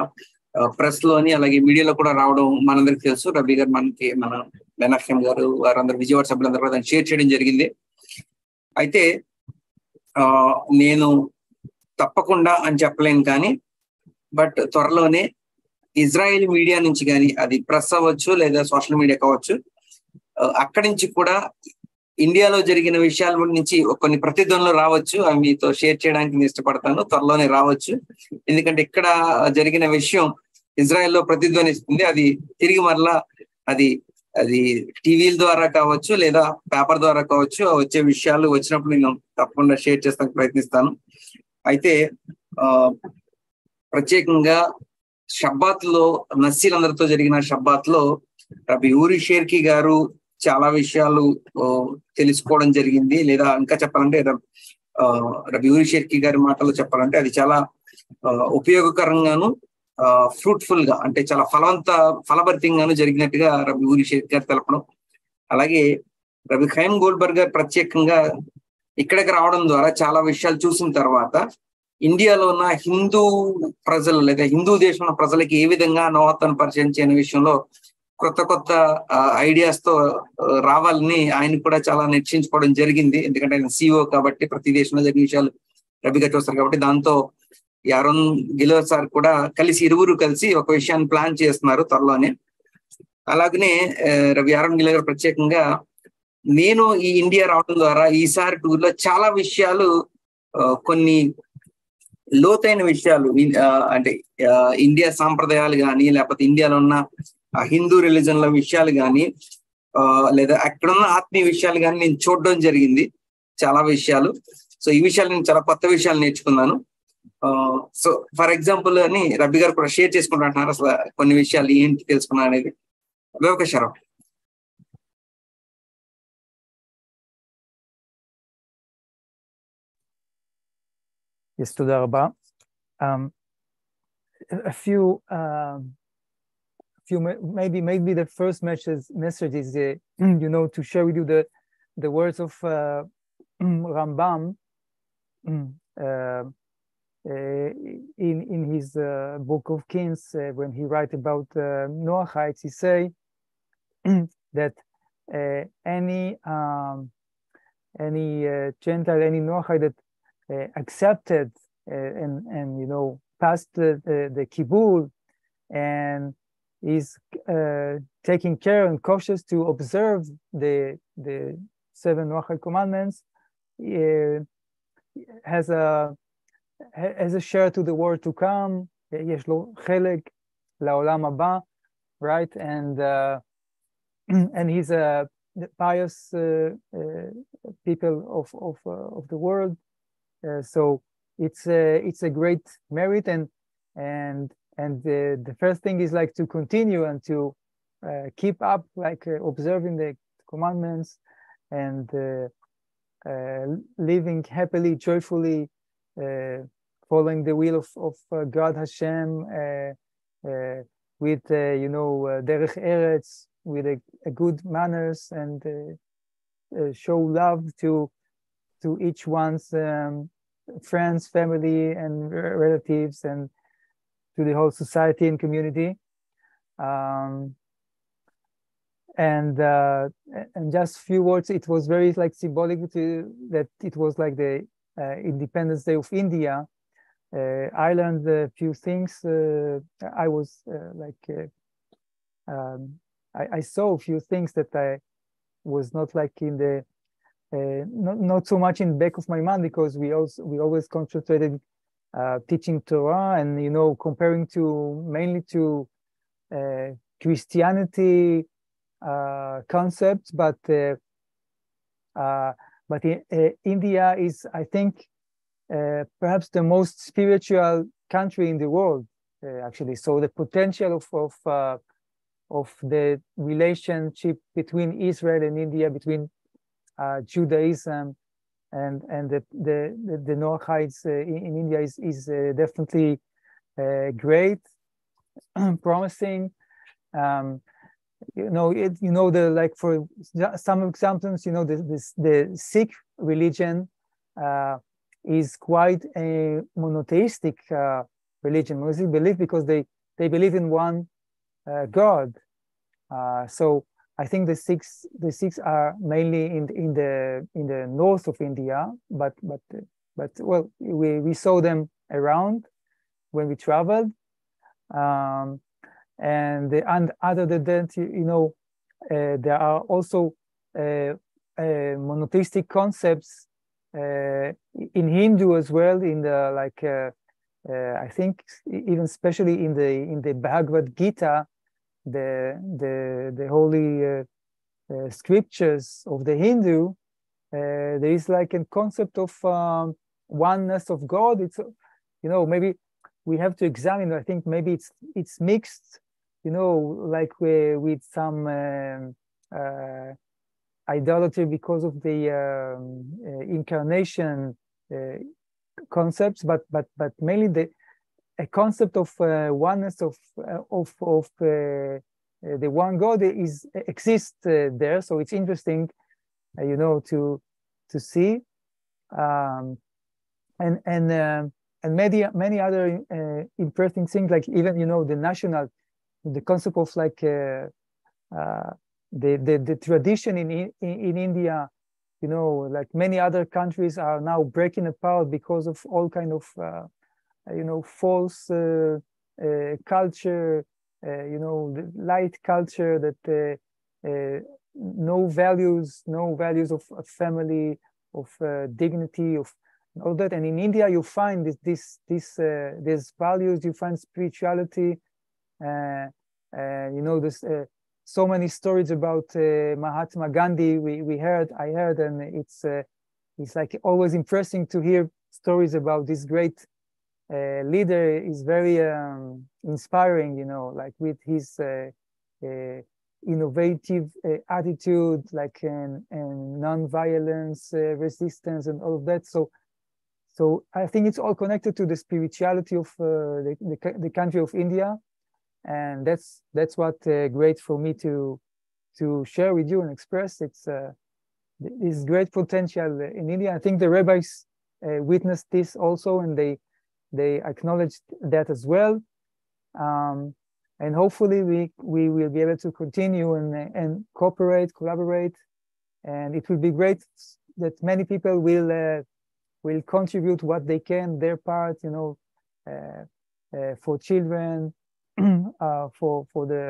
ప్రెస్ లోని అలాగే మీడియాలో కూడా రావడం మనందరికి తెలుసు. రబీ గారు మన బెనఫ్యం గారు వారందరూ విజయవాడ సభ్యులందరూ కూడా దాన్ని షేర్ చేయడం జరిగింది. అయితే నేను తప్పకుండా అని చెప్పలేను, కానీ బట్ త్వరలోనే ఇజ్రాయెల్ మీడియా నుంచి కానీ, అది ప్రెస్ అవ్వచ్చు లేదా సోషల్ మీడియా కావచ్చు, అక్కడి నుంచి కూడా ఇండియాలో జరిగిన విషయాల నుంచి కొన్ని ప్రతిధ్వనులు రావచ్చు. అవి మీతో షేర్ చేయడానికి నేను ఇష్టపడతాను. త్వరలోనే రావచ్చు, ఎందుకంటే ఇక్కడ జరిగిన విషయం ఇజ్రాయెల్లో ప్రతిధ్వనిస్తుంది. అది తిరిగి మరలా అది టీవీల ద్వారా కావచ్చు లేదా పేపర్ ద్వారా కావచ్చు, వచ్చే విషయాలు వచ్చినప్పుడు నేను తప్పకుండా షేర్ చేస్తానికి ప్రయత్నిస్తాను. అయితే ప్రత్యేకంగా షబ్బాత్ లో నస్సీలందరితో జరిగిన షబ్బాత్ లో రబి ఊరి షేర్కి గారు చాలా విషయాలు తెలుసుకోవడం జరిగింది. లేదా ఇంకా చెప్పాలంటే రబి ఊరి షేర్కి గారి మాటలు చెప్పాలంటే అది చాలా ఉపయోగకరంగాను ఫ్రూట్ఫుల్ గా, అంటే చాలా ఫలభరితంగాను జరిగినట్టుగా రబి ఊరి షేర్కి గారు తెలపడం. అలాగే రబి ఖైమ్ గోల్డ్బర్గ్ గారు ప్రత్యేకంగా ఇక్కడికి రావడం ద్వారా చాలా విషయాలు చూసిన తర్వాత ఇండియాలో ఉన్న హిందూ ప్రజలు లేదా హిందూ దేశంలో ప్రజలకి ఏ విధంగా నవతను పరిచయం చేయని విషయంలో కొత్త ఐడియాస్ తో రావాలని ఆయన కూడా చాలా నిశ్చయించుకోవడం జరిగింది. ఎందుకంటే ఆయన CEO కాబట్టి ప్రతి దేశంలో జరిగిన విషయాలు రబిగా చూస్తారు కాబట్టి. దాంతో యారోన్ గిలోర్ సార్ కూడా ఇరువురు కలిసి ఒక విషయాన్ని ప్లాన్ చేస్తున్నారు త్వరలోనే. అలాగనే యారోన్ గిలోర్ గారు ప్రత్యేకంగా నేను ఈ ఇండియా రావడం ద్వారా ఈసారి టూర్ లో చాలా విషయాలు, కొన్ని లోతైన విషయాలు, అంటే ఇండియా సాంప్రదాయాలు కానీ లేకపోతే ఇండియాలో ఉన్న ఆ హిందూ రిలీజన్ల విషయాలు కానీ లేదా అక్కడున్న ఆత్మీయ విషయాలు కానీ నేను చూడడం జరిగింది, చాలా విషయాలు. సో ఈ విషయాలు నేను చాలా కొత్త విషయాలు నేర్చుకున్నాను. సో ఫర్ ఎగ్జాంపుల్ అని రబ్బీ గారు కూడా షేర్ చేసుకుంటున్నారు అసలు కొన్ని విషయాలు ఏంటి తెలుసుకున్నా అనేది. ఒక శరం. Yes, תודה רבה. A few maybe the first message is to share with you the words of Rambam in his book of Kings, when he write about Noachites. He say that any Gentile, any Noachite that accepted and passed the kibul and is taking care and cautious to observe the 7 Noachite commandments, has a share to the world to come. יש לו חלק לעולם הבא, right? And he's a pious people of the world. So it's a great merit, and the first thing is like to continue and to keep up, like observing the commandments and living happily, joyfully, following the will of God Hashem, with derech eretz, with a good manners, and show love to each one's friends, family, and relatives, and to the whole society and community. And just few words, it was very like symbolic that it was like the Independence Day of India. I learned a few things. I was I saw a few things that I was not like in the not so much in the back of my mind, because we always concentrated teaching Torah and comparing mainly to Christianity concepts, but India is, I think, perhaps the most spiritual country in the world, actually. So the potential of the relationship between Israel and India, between Judaism and the Noachites in India is definitely great, promising. For some examples, the Sikh religion is quite a monotheistic religion, monotheistic belief, because they believe in one God. So I think the Sikhs are mainly in the north of India, but well, we saw them around when we traveled, and other than that, there are also monotheistic concepts in Hindu as well. In the I think even especially in the Bhagavad Gita, the holy scriptures of the Hindu, there is like a concept of oneness of God. It's maybe we have to examine. I think maybe it's mixed, like with some idolatry because of the incarnation concepts, but mainly a concept of oneness of the one God exists there. So it's interesting, to see, and many other interesting things, like even the concept of like the tradition in India. Like many other countries are now breaking apart because of all kind of false culture, the light culture that no values of family, of dignity, of all that. And in India, you find these values, you find spirituality, This so many stories about Mahatma Gandhi I heard, and it's like always interesting to hear stories about this great leader. Is very inspiring, like with his innovative attitude, like and non-violence, resistance, and all of that. So I think it's all connected to the spirituality of the country of India, and that's what great for me to share with you and express. It's this great potential in India. I think the rabbis witnessed this also, and they acknowledged that as well. And hopefully we will be able to continue and collaborate, and it will be great that many people will contribute what they can, their part, for children, for the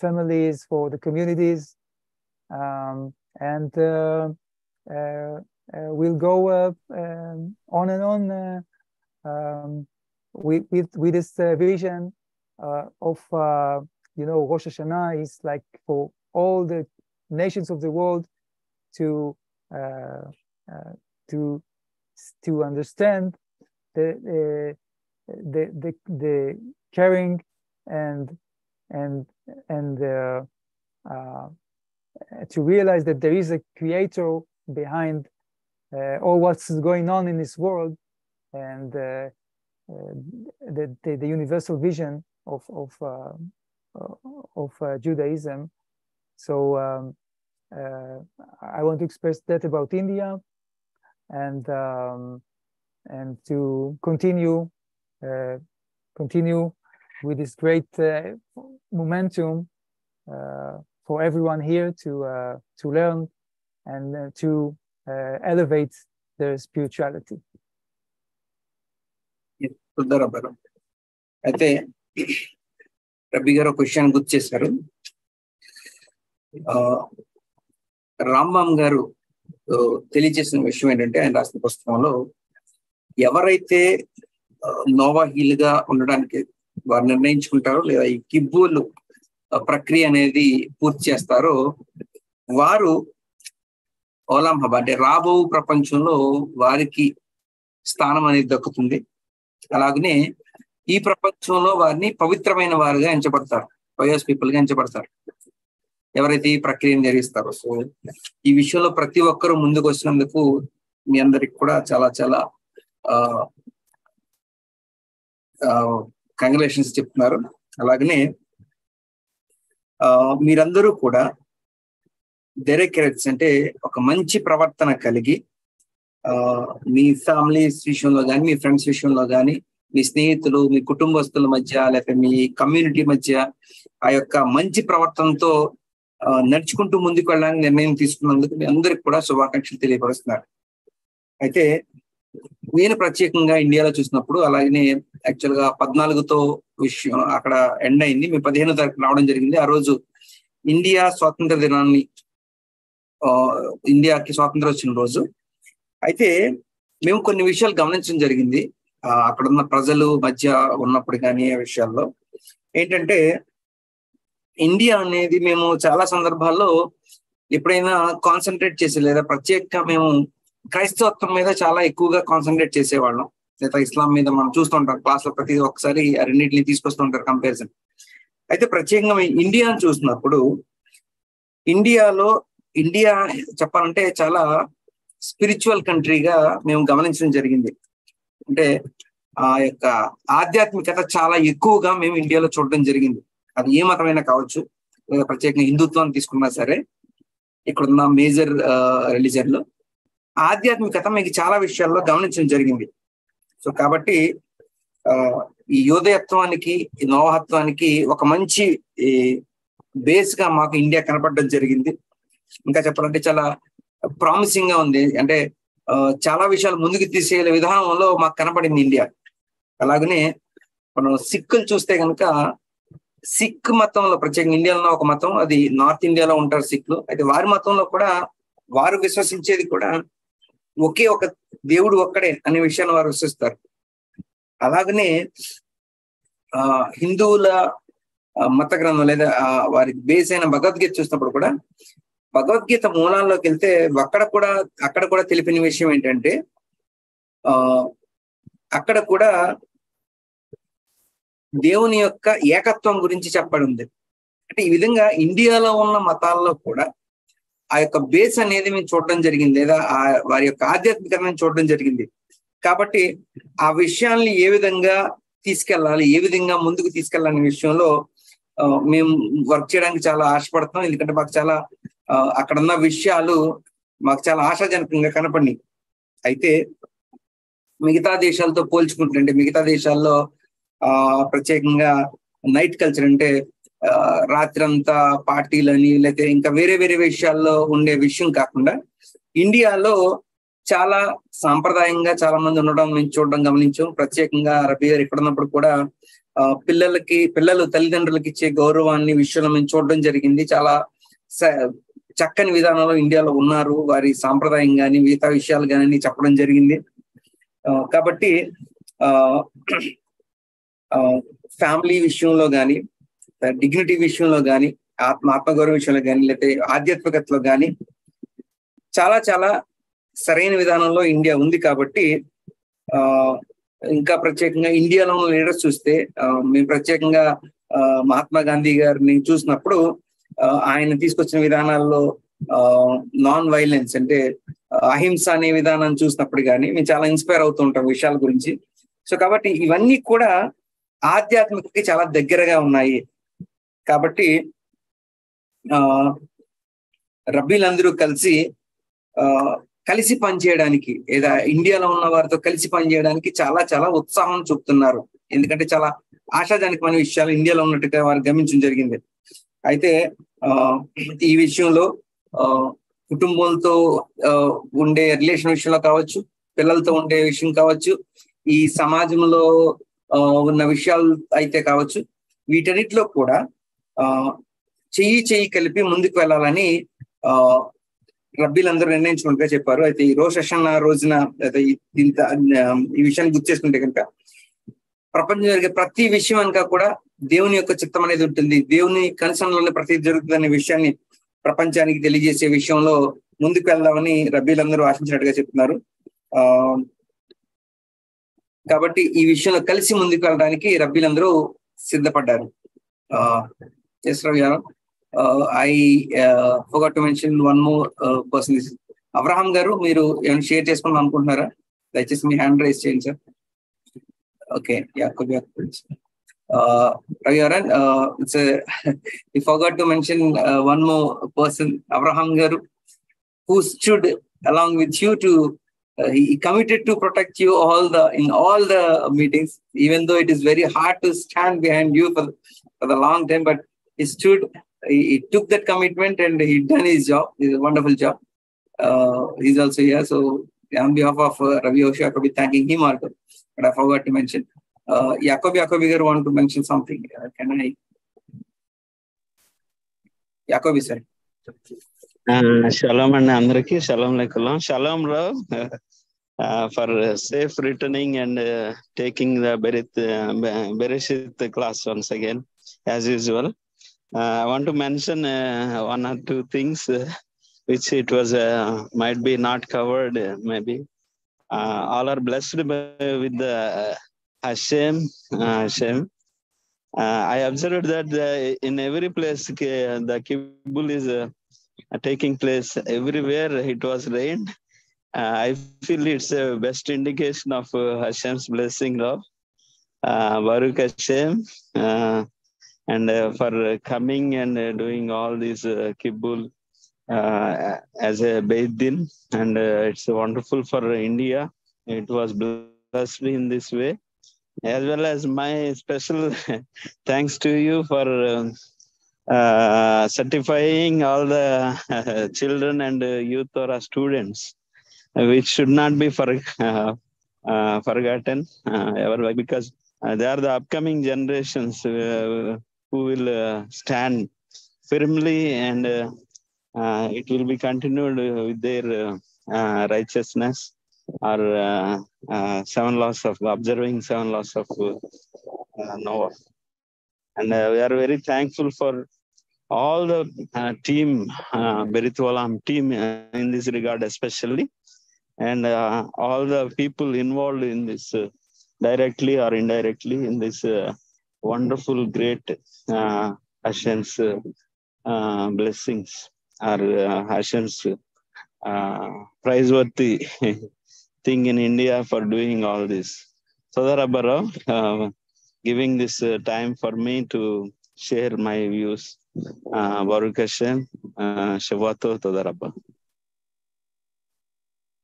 families, for the communities, and we'll go on and on with this vision of Rosh Hashanah is like for all the nations of the world to understand the caring and to realize that there is a creator behind all what's going on in this world, and the universal vision of Judaism. So I want to express that about India, and to continue with this great momentum for everyone here to learn and to elevate their spirituality. అయితే రబ్బీ గారు question గుర్తు చేశారు. రాంబామ్ గారు తెలియజేసిన విషయం ఏంటంటే, ఆయన రాసిన పుస్తకంలో ఎవరైతే నోవాహీలుగా ఉండడానికి వారు నిర్ణయించుకుంటారో, లేదా ఈ కిబ్బూలు ప్రక్రియ అనేది పూర్తి చేస్తారో, వారు ఓలాం హబా అంటే రాబో ప్రపంచంలో వారికి స్థానం అనేది దక్కుతుంది. అలాగనే ఈ ప్రపంచంలో వారిని పవిత్రమైన వారుగా ఎంచబడతారు, పయోస్ పీపుల్ గా ఎంచబడతారు ఎవరైతే ఈ ప్రక్రియను జరిగిస్తారో. సో ఈ విషయంలో ప్రతి ఒక్కరూ ముందుకు వచ్చినందుకు మీ అందరికి కూడా చాలా చాలా కంగ్రాచులేషన్స్ చెప్తున్నారు. అలాగనే మీరందరూ కూడా డైరెక్ట్ అంటే ఒక మంచి ప్రవర్తన కలిగి మీ ఫ్యామిలీస్ విషయంలో కానీ, మీ ఫ్రెండ్స్ విషయంలో కానీ, మీ స్నేహితులు, మీ కుటుంబస్తుల మధ్య, లేకపోతే మీ కమ్యూనిటీ మధ్య ఆ యొక్క మంచి ప్రవర్తనతో నడుచుకుంటూ ముందుకు వెళ్ళడానికి నిర్ణయం తీసుకున్నందుకు మీ అందరికి కూడా శుభాకాంక్షలు తెలియపరుస్తున్నారు. అయితే నేను ప్రత్యేకంగా ఇండియాలో చూసినప్పుడు, అలాగనే యాక్చువల్ గా 14తో విషయం అక్కడ ఎండ్ అయింది. మేము 15వ తారీఖు రావడం జరిగింది. ఆ రోజు ఇండియా స్వాతంత్ర దినాన్ని, ఇండియాకి స్వాతంత్రం వచ్చిన రోజు. అయితే మేము కొన్ని విషయాలు గమనించడం జరిగింది అక్కడ ఉన్న ప్రజలు మధ్య ఉన్నప్పుడు కానీ. ఆ విషయాల్లో ఏంటంటే, ఇండియా అనేది మేము చాలా సందర్భాల్లో ఎప్పుడైనా కాన్సన్ట్రేట్ చేసే, లేదా ప్రత్యేకంగా మేము క్రైస్తవత్వం మీద చాలా ఎక్కువగా కాన్సన్ట్రేట్ చేసేవాళ్ళం, లేదా ఇస్లాం మీద మనం చూస్తుంటాం క్లాస్లో ప్రతి ఒక్కసారి రెండింటిని తీసుకొస్తుంటారు కంపారిజన్. అయితే ప్రత్యేకంగా ఇండియాను చూసినప్పుడు, ఇండియా చెప్పాలంటే చాలా స్పిరిచువల్ కంట్రీగా మేము గమనించడం జరిగింది. అంటే ఆ యొక్క ఆధ్యాత్మికత చాలా ఎక్కువగా మేము ఇండియాలో చూడడం జరిగింది. అది ఏ మతమైనా కావచ్చు, లేదా ప్రత్యేకంగా హిందుత్వాన్ని తీసుకున్నా సరే, ఇక్కడున్న మేజర్ రిలీజన్ లో ఆధ్యాత్మికత మీకు చాలా విషయాల్లో గమనించడం జరిగింది. సో కాబట్టి ఈ యోదయత్వానికి, ఈ నోవహత్వానికి ఒక మంచి బేస్ గా మాకు ఇండియా కనపడడం జరిగింది. ఇంకా చెప్పాలంటే చాలా ప్రామిసింగ్ గా ఉంది. అంటే చాలా విషయాలు ముందుకు తీసేయాల విధానంలో మాకు కనపడింది ఇండియా. అలాగనే మనం సిక్కులు చూస్తే కనుక, సిక్ మతంలో ప్రత్యేకంగా ఇండియాలో ఒక మతం, అది నార్త్ ఇండియాలో ఉంటారు సిక్కులు. అయితే వారి మతంలో కూడా వారు విశ్వసించేది కూడా ఒకే ఒక దేవుడు ఒక్కడే అనే విషయాన్ని వారు విశ్వసిస్తారు. అలాగనే హిందువుల మత గ్రంథం లేదా వారి బేస్ అయిన భగవద్గీత చూసినప్పుడు కూడా భగవద్గీత మూలాల్లోకి వెళ్తే అక్కడ కూడా తెలిపిన విషయం ఏంటంటే అక్కడ కూడా దేవుని యొక్క ఏకత్వం గురించి చెప్పబడింది. అంటే ఈ విధంగా ఇండియాలో ఉన్న మతాల్లో కూడా ఆ యొక్క బేస్ అనేది మేము చూడడం జరిగింది, లేదా వారి యొక్క ఆధ్యాత్మికతను చూడడం జరిగింది. కాబట్టి ఆ విషయాల్ని ఏ విధంగా తీసుకెళ్ళాలి, ఏ విధంగా ముందుకు తీసుకెళ్ళాలనే విషయంలో మేము వర్క్ చేయడానికి చాలా ఆశపడుతున్నాం. ఎందుకంటే మాకు చాలా అక్కడ ఉన్న విషయాలు మాకు చాలా ఆశాజనకంగా కనపడినాయి. అయితే మిగతా దేశాలతో పోల్చుకుంటుంటే మిగతా దేశాల్లో ప్రత్యేకంగా నైట్ కల్చర్ అంటే రాత్రంతా పార్టీలని లేకపోతే ఇంకా వేరే వేరే విషయాల్లో ఉండే విషయం కాకుండా ఇండియాలో చాలా సాంప్రదాయంగా చాలా మంది ఉండడం మేము చూడడం గమనించాం. ప్రత్యేకంగా రబీ గారు ఇక్కడ ఉన్నప్పుడు కూడా పిల్లలు తల్లిదండ్రులకి ఇచ్చే గౌరవాన్ని విషయంలో మేము చూడడం జరిగింది. చాలా చక్కని విధానంలో ఇండియాలో ఉన్నారు. వారి సాంప్రదాయం కానీ మిగతా విషయాలు కానీ చెప్పడం జరిగింది. కాబట్టి ఫ్యామిలీ విషయంలో కానీ, డిగ్నిటీ విషయంలో కానీ, ఆత్మగౌరవ విషయంలో కానీ, లేకపోతే ఆధ్యాత్మికతలో కానీ చాలా చాలా సరైన విధానంలో ఇండియా ఉంది. కాబట్టి ఇంకా ప్రత్యేకంగా ఇండియాలో ఉన్న లీడర్స్ చూస్తే మేము ప్రత్యేకంగా మహాత్మా గాంధీ గారిని చూసినప్పుడు ఆయన తీసుకొచ్చిన విధానాల్లో నాన్ వైలెన్స్ అంటే అహింస అనే విధానం చూసినప్పుడు కానీ మేము చాలా ఇన్స్పైర్ అవుతూ ఉంటాం విషయాల గురించి. సో కాబట్టి ఇవన్నీ కూడా ఆధ్యాత్మికతకి చాలా దగ్గరగా ఉన్నాయి. కాబట్టి రబ్బీలందరూ కలిసి పనిచేయడానికి లేదా ఇండియాలో ఉన్న వారితో కలిసి పనిచేయడానికి చాలా చాలా ఉత్సాహం చూపుతున్నారు. ఎందుకంటే చాలా ఆశాజనకమైన విషయాలు ఇండియాలో ఉన్నట్టుగా వారు గమనించడం జరిగింది. అయితే ఈ విషయంలో కుటుంబంతో ఉండే రిలేషన్ విషయంలో కావచ్చు, పిల్లలతో ఉండే విషయం కావచ్చు, ఈ సమాజంలో ఉన్న విషయాలు అయితే కావచ్చు, వీటన్నిటిలో కూడా చెయ్యి కలిపి ముందుకు వెళ్ళాలని రబ్బీలందరూ నిర్ణయించుకుంటుగా చెప్పారు. అయితే ఈ రోష్ హషన్నా రోజున ఈ విషయాన్ని గుర్తు చేసుకుంటే కనుక ప్రపంచం జరిగే ప్రతి విషయం కనుక కూడా దేవుని యొక్క చిత్తం అనేది ఉంటుంది. దేవుని కన్సర్న్లోనే ప్రతి జరుగుతుంది అనే విషయాన్ని ప్రపంచానికి తెలియజేసే విషయంలో ముందుకు వెళ్దామని రబ్బీలందరూ ఆశించినట్టుగా చెప్తున్నారు. కాబట్టి ఈ విషయంలో కలిసి ముందుకు వెళ్ళడానికి రబ్బీలందరూ సిద్ధపడ్డారు. I forgot to mention one more person. Abraham గారు, మీరు ఏమైనా షేర్ చేసుకోవాలని అనుకుంటున్నారా? దయచేసి మీ హ్యాండ్ రైజ్ చేయండి sir. Okay, Yaron, I forgot to mention one more person, Abraham Garu, who stood along with you to he committed to protect you in all the meetings, even though it is very hard to stand behind you for the long time, but he took that commitment and he done his job. It's a wonderful job. He's also here, so on behalf of Ravi Osha, I could be thanking him also, but I forgot to mention. Yacobi garu want to mention something. Can I? Yacobi sir. Shalom and Andraki. Shalom lekullam. Shalom Rav. For safe returning and taking the Bereshit class once again, as usual. I want to mention one or two things which it was might be not covered. Maybe all are blessed with the Hashem. I observed that in every place the kibbul is taking place. Everywhere it was rained. I feel it's a best indication of Hashem's blessing, Lord. Baruch Hashem, and for coming and doing all these kibbul as a Beit Din, and it's wonderful for India. It was blessed in this way. As well as my special thanks to you for certifying all the children and youth or students, which should not be forgotten ever, because they are the upcoming generations who will stand firmly, and it will be continued with their righteousness, or observing 7 laws of Noah. And we are very thankful for all the team, Bereshit team in this regard especially, and all the people involved in this directly or indirectly in this wonderful, great Hashem's blessings or Hashem's praiseworthy thing in India for doing all this. Sodarabara, giving this time for me to share my views. Baruch Hashem, Shavato, Todarabba.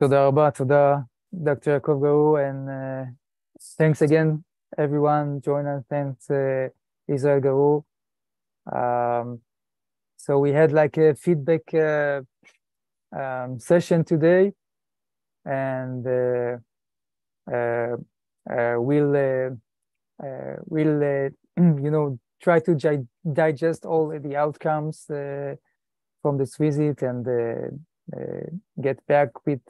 Toda Rabba, Toda, Dr. Yaakov Garu, and thanks again, everyone. Join us. Thanks, Israel Garu. So we had like a feedback session today, and we'll try to digest all the outcomes from this visit and get back with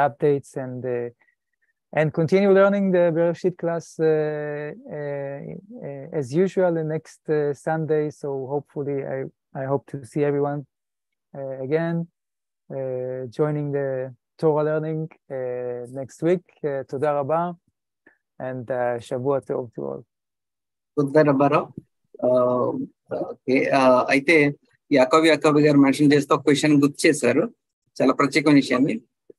updates and continue learning the Bereshit class as usual the next Sunday. So hopefully I hope to see everyone again joining the Torah learning next week. Toda Rabba, and Shavua Tov to all. Toda Rabba. అయితే యాకోబ్ గారు mention చేస్తూ ఒక question గుర్తు చేశారు, చాలా ప్రత్యేకమైన విషయాన్ని.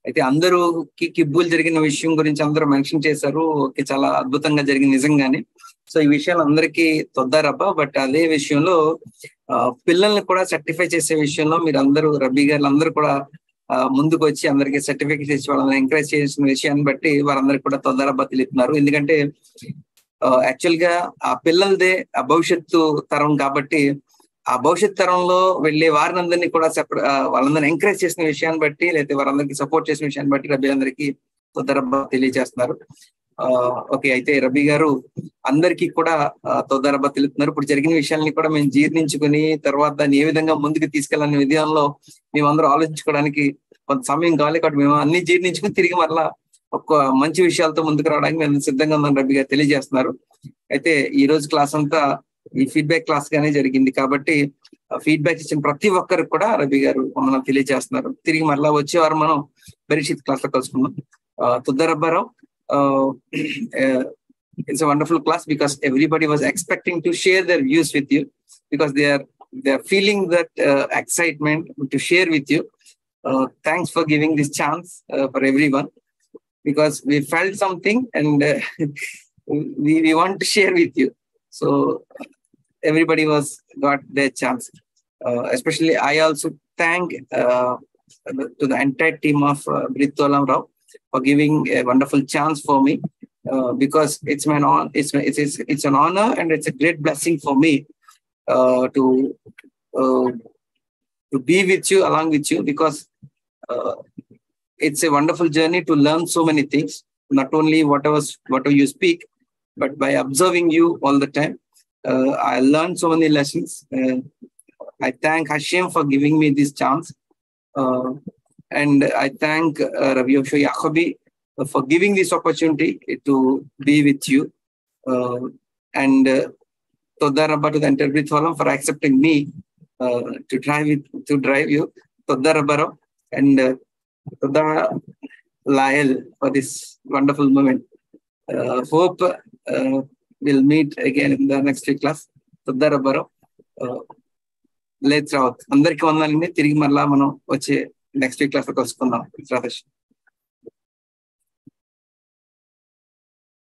అయితే అందరూకి కిబ్బులు జరిగిన విషయం గురించి అందరూ మెన్షన్ చేశారు. ఓకే, చాలా అద్భుతంగా జరిగింది నిజంగానే. సో ఈ విషయాలు అందరికీ తొద్దారబ్బా. బట్ అదే విషయంలో పిల్లల్ని కూడా సర్టిఫై చేసే విషయంలో మీరు అందరూ రబ్బీ గారు అందరూ కూడా ముందుకు వచ్చి అందరికీ సర్టిఫికేట్ ఇచ్చి వాళ్ళని ఎంకరేజ్ చేసిన విషయాన్ని బట్టి వారందరికీ కూడా తొందరబ్బా తెలుపుతున్నారు. ఎందుకంటే యాక్చువల్ గా ఆ పిల్లలదే ఆ భవిష్యత్తు తరం కాబట్టి ఆ భవిష్యత్ తరంలో వెళ్ళే వారినందరినీ కూడా వాళ్ళందరినీ ఎంకరేజ్ చేసిన విషయాన్ని బట్టి, లేకపోతే వారందరికీ సపోర్ట్ చేసిన విషయాన్ని బట్టి రబ్బీ అందరికీ తొందరబ్బా తెలియజేస్తున్నారు. ఓకే, అయితే రబ్బీ గారు అందరికీ కూడా తొందరబ్బా తెలుపుతున్నారు. ఇప్పుడు జరిగిన విషయాన్ని కూడా మేము జీర్ణించుకుని తర్వాత దాన్ని ఏ విధంగా ముందుకు తీసుకెళ్లాలనే విధానంలో మేమందరూ ఆలోచించుకోవడానికి కొంత సమయం కావాలి. కాబట్టి మేము అన్ని జీర్ణించుకుని తిరిగి మరలా ఒక మంచి విషయాలతో ముందుకు రావడానికి మేము సిద్ధంగా ఉన్నాం రబ్బీ గారు తెలియజేస్తున్నారు. అయితే ఈ రోజు క్లాస్ అంతా ఈ ఫీడ్బ్యాక్ క్లాస్ గానే జరిగింది కాబట్టి ఫీడ్బ్యాక్ ఇచ్చిన ప్రతి ఒక్కరికి కూడా రబ్బీ గారు మనం తెలియజేస్తున్నారు. తిరిగి మరలా వచ్చేవారు మనం బెరిషిత్ క్లాస్ లో కలుసుకున్నాం. తొందరబ్బారావు, it's a wonderful class because everybody was expecting to share their views with you because they are feeling that excitement to share with you. Thanks for giving this chance for everyone because we felt something and we want to share with you. So everybody got their chance. Especially I also thank to the entire team of Bereshit Rao for giving a wonderful chance for me. Because it's an honor and it's a great blessing for me to be with you, along with you, because it's a wonderful journey to learn so many things, not only whatever you speak, but by observing you all the time. I learned so many lessons. I thank Hashem for giving me this chance. And I thank Rabbi Yaakov for giving this opportunity to be with you. And Toda Rabba to the entire Bereshit for accepting me to drive you. Toda Rabba and Toda Lael for this wonderful moment. Hope we'll meet again in the next week class. Toda Rabba. Let's out. Andariki vandalini tirigi marla manam vache next week class lo kalusukundaam.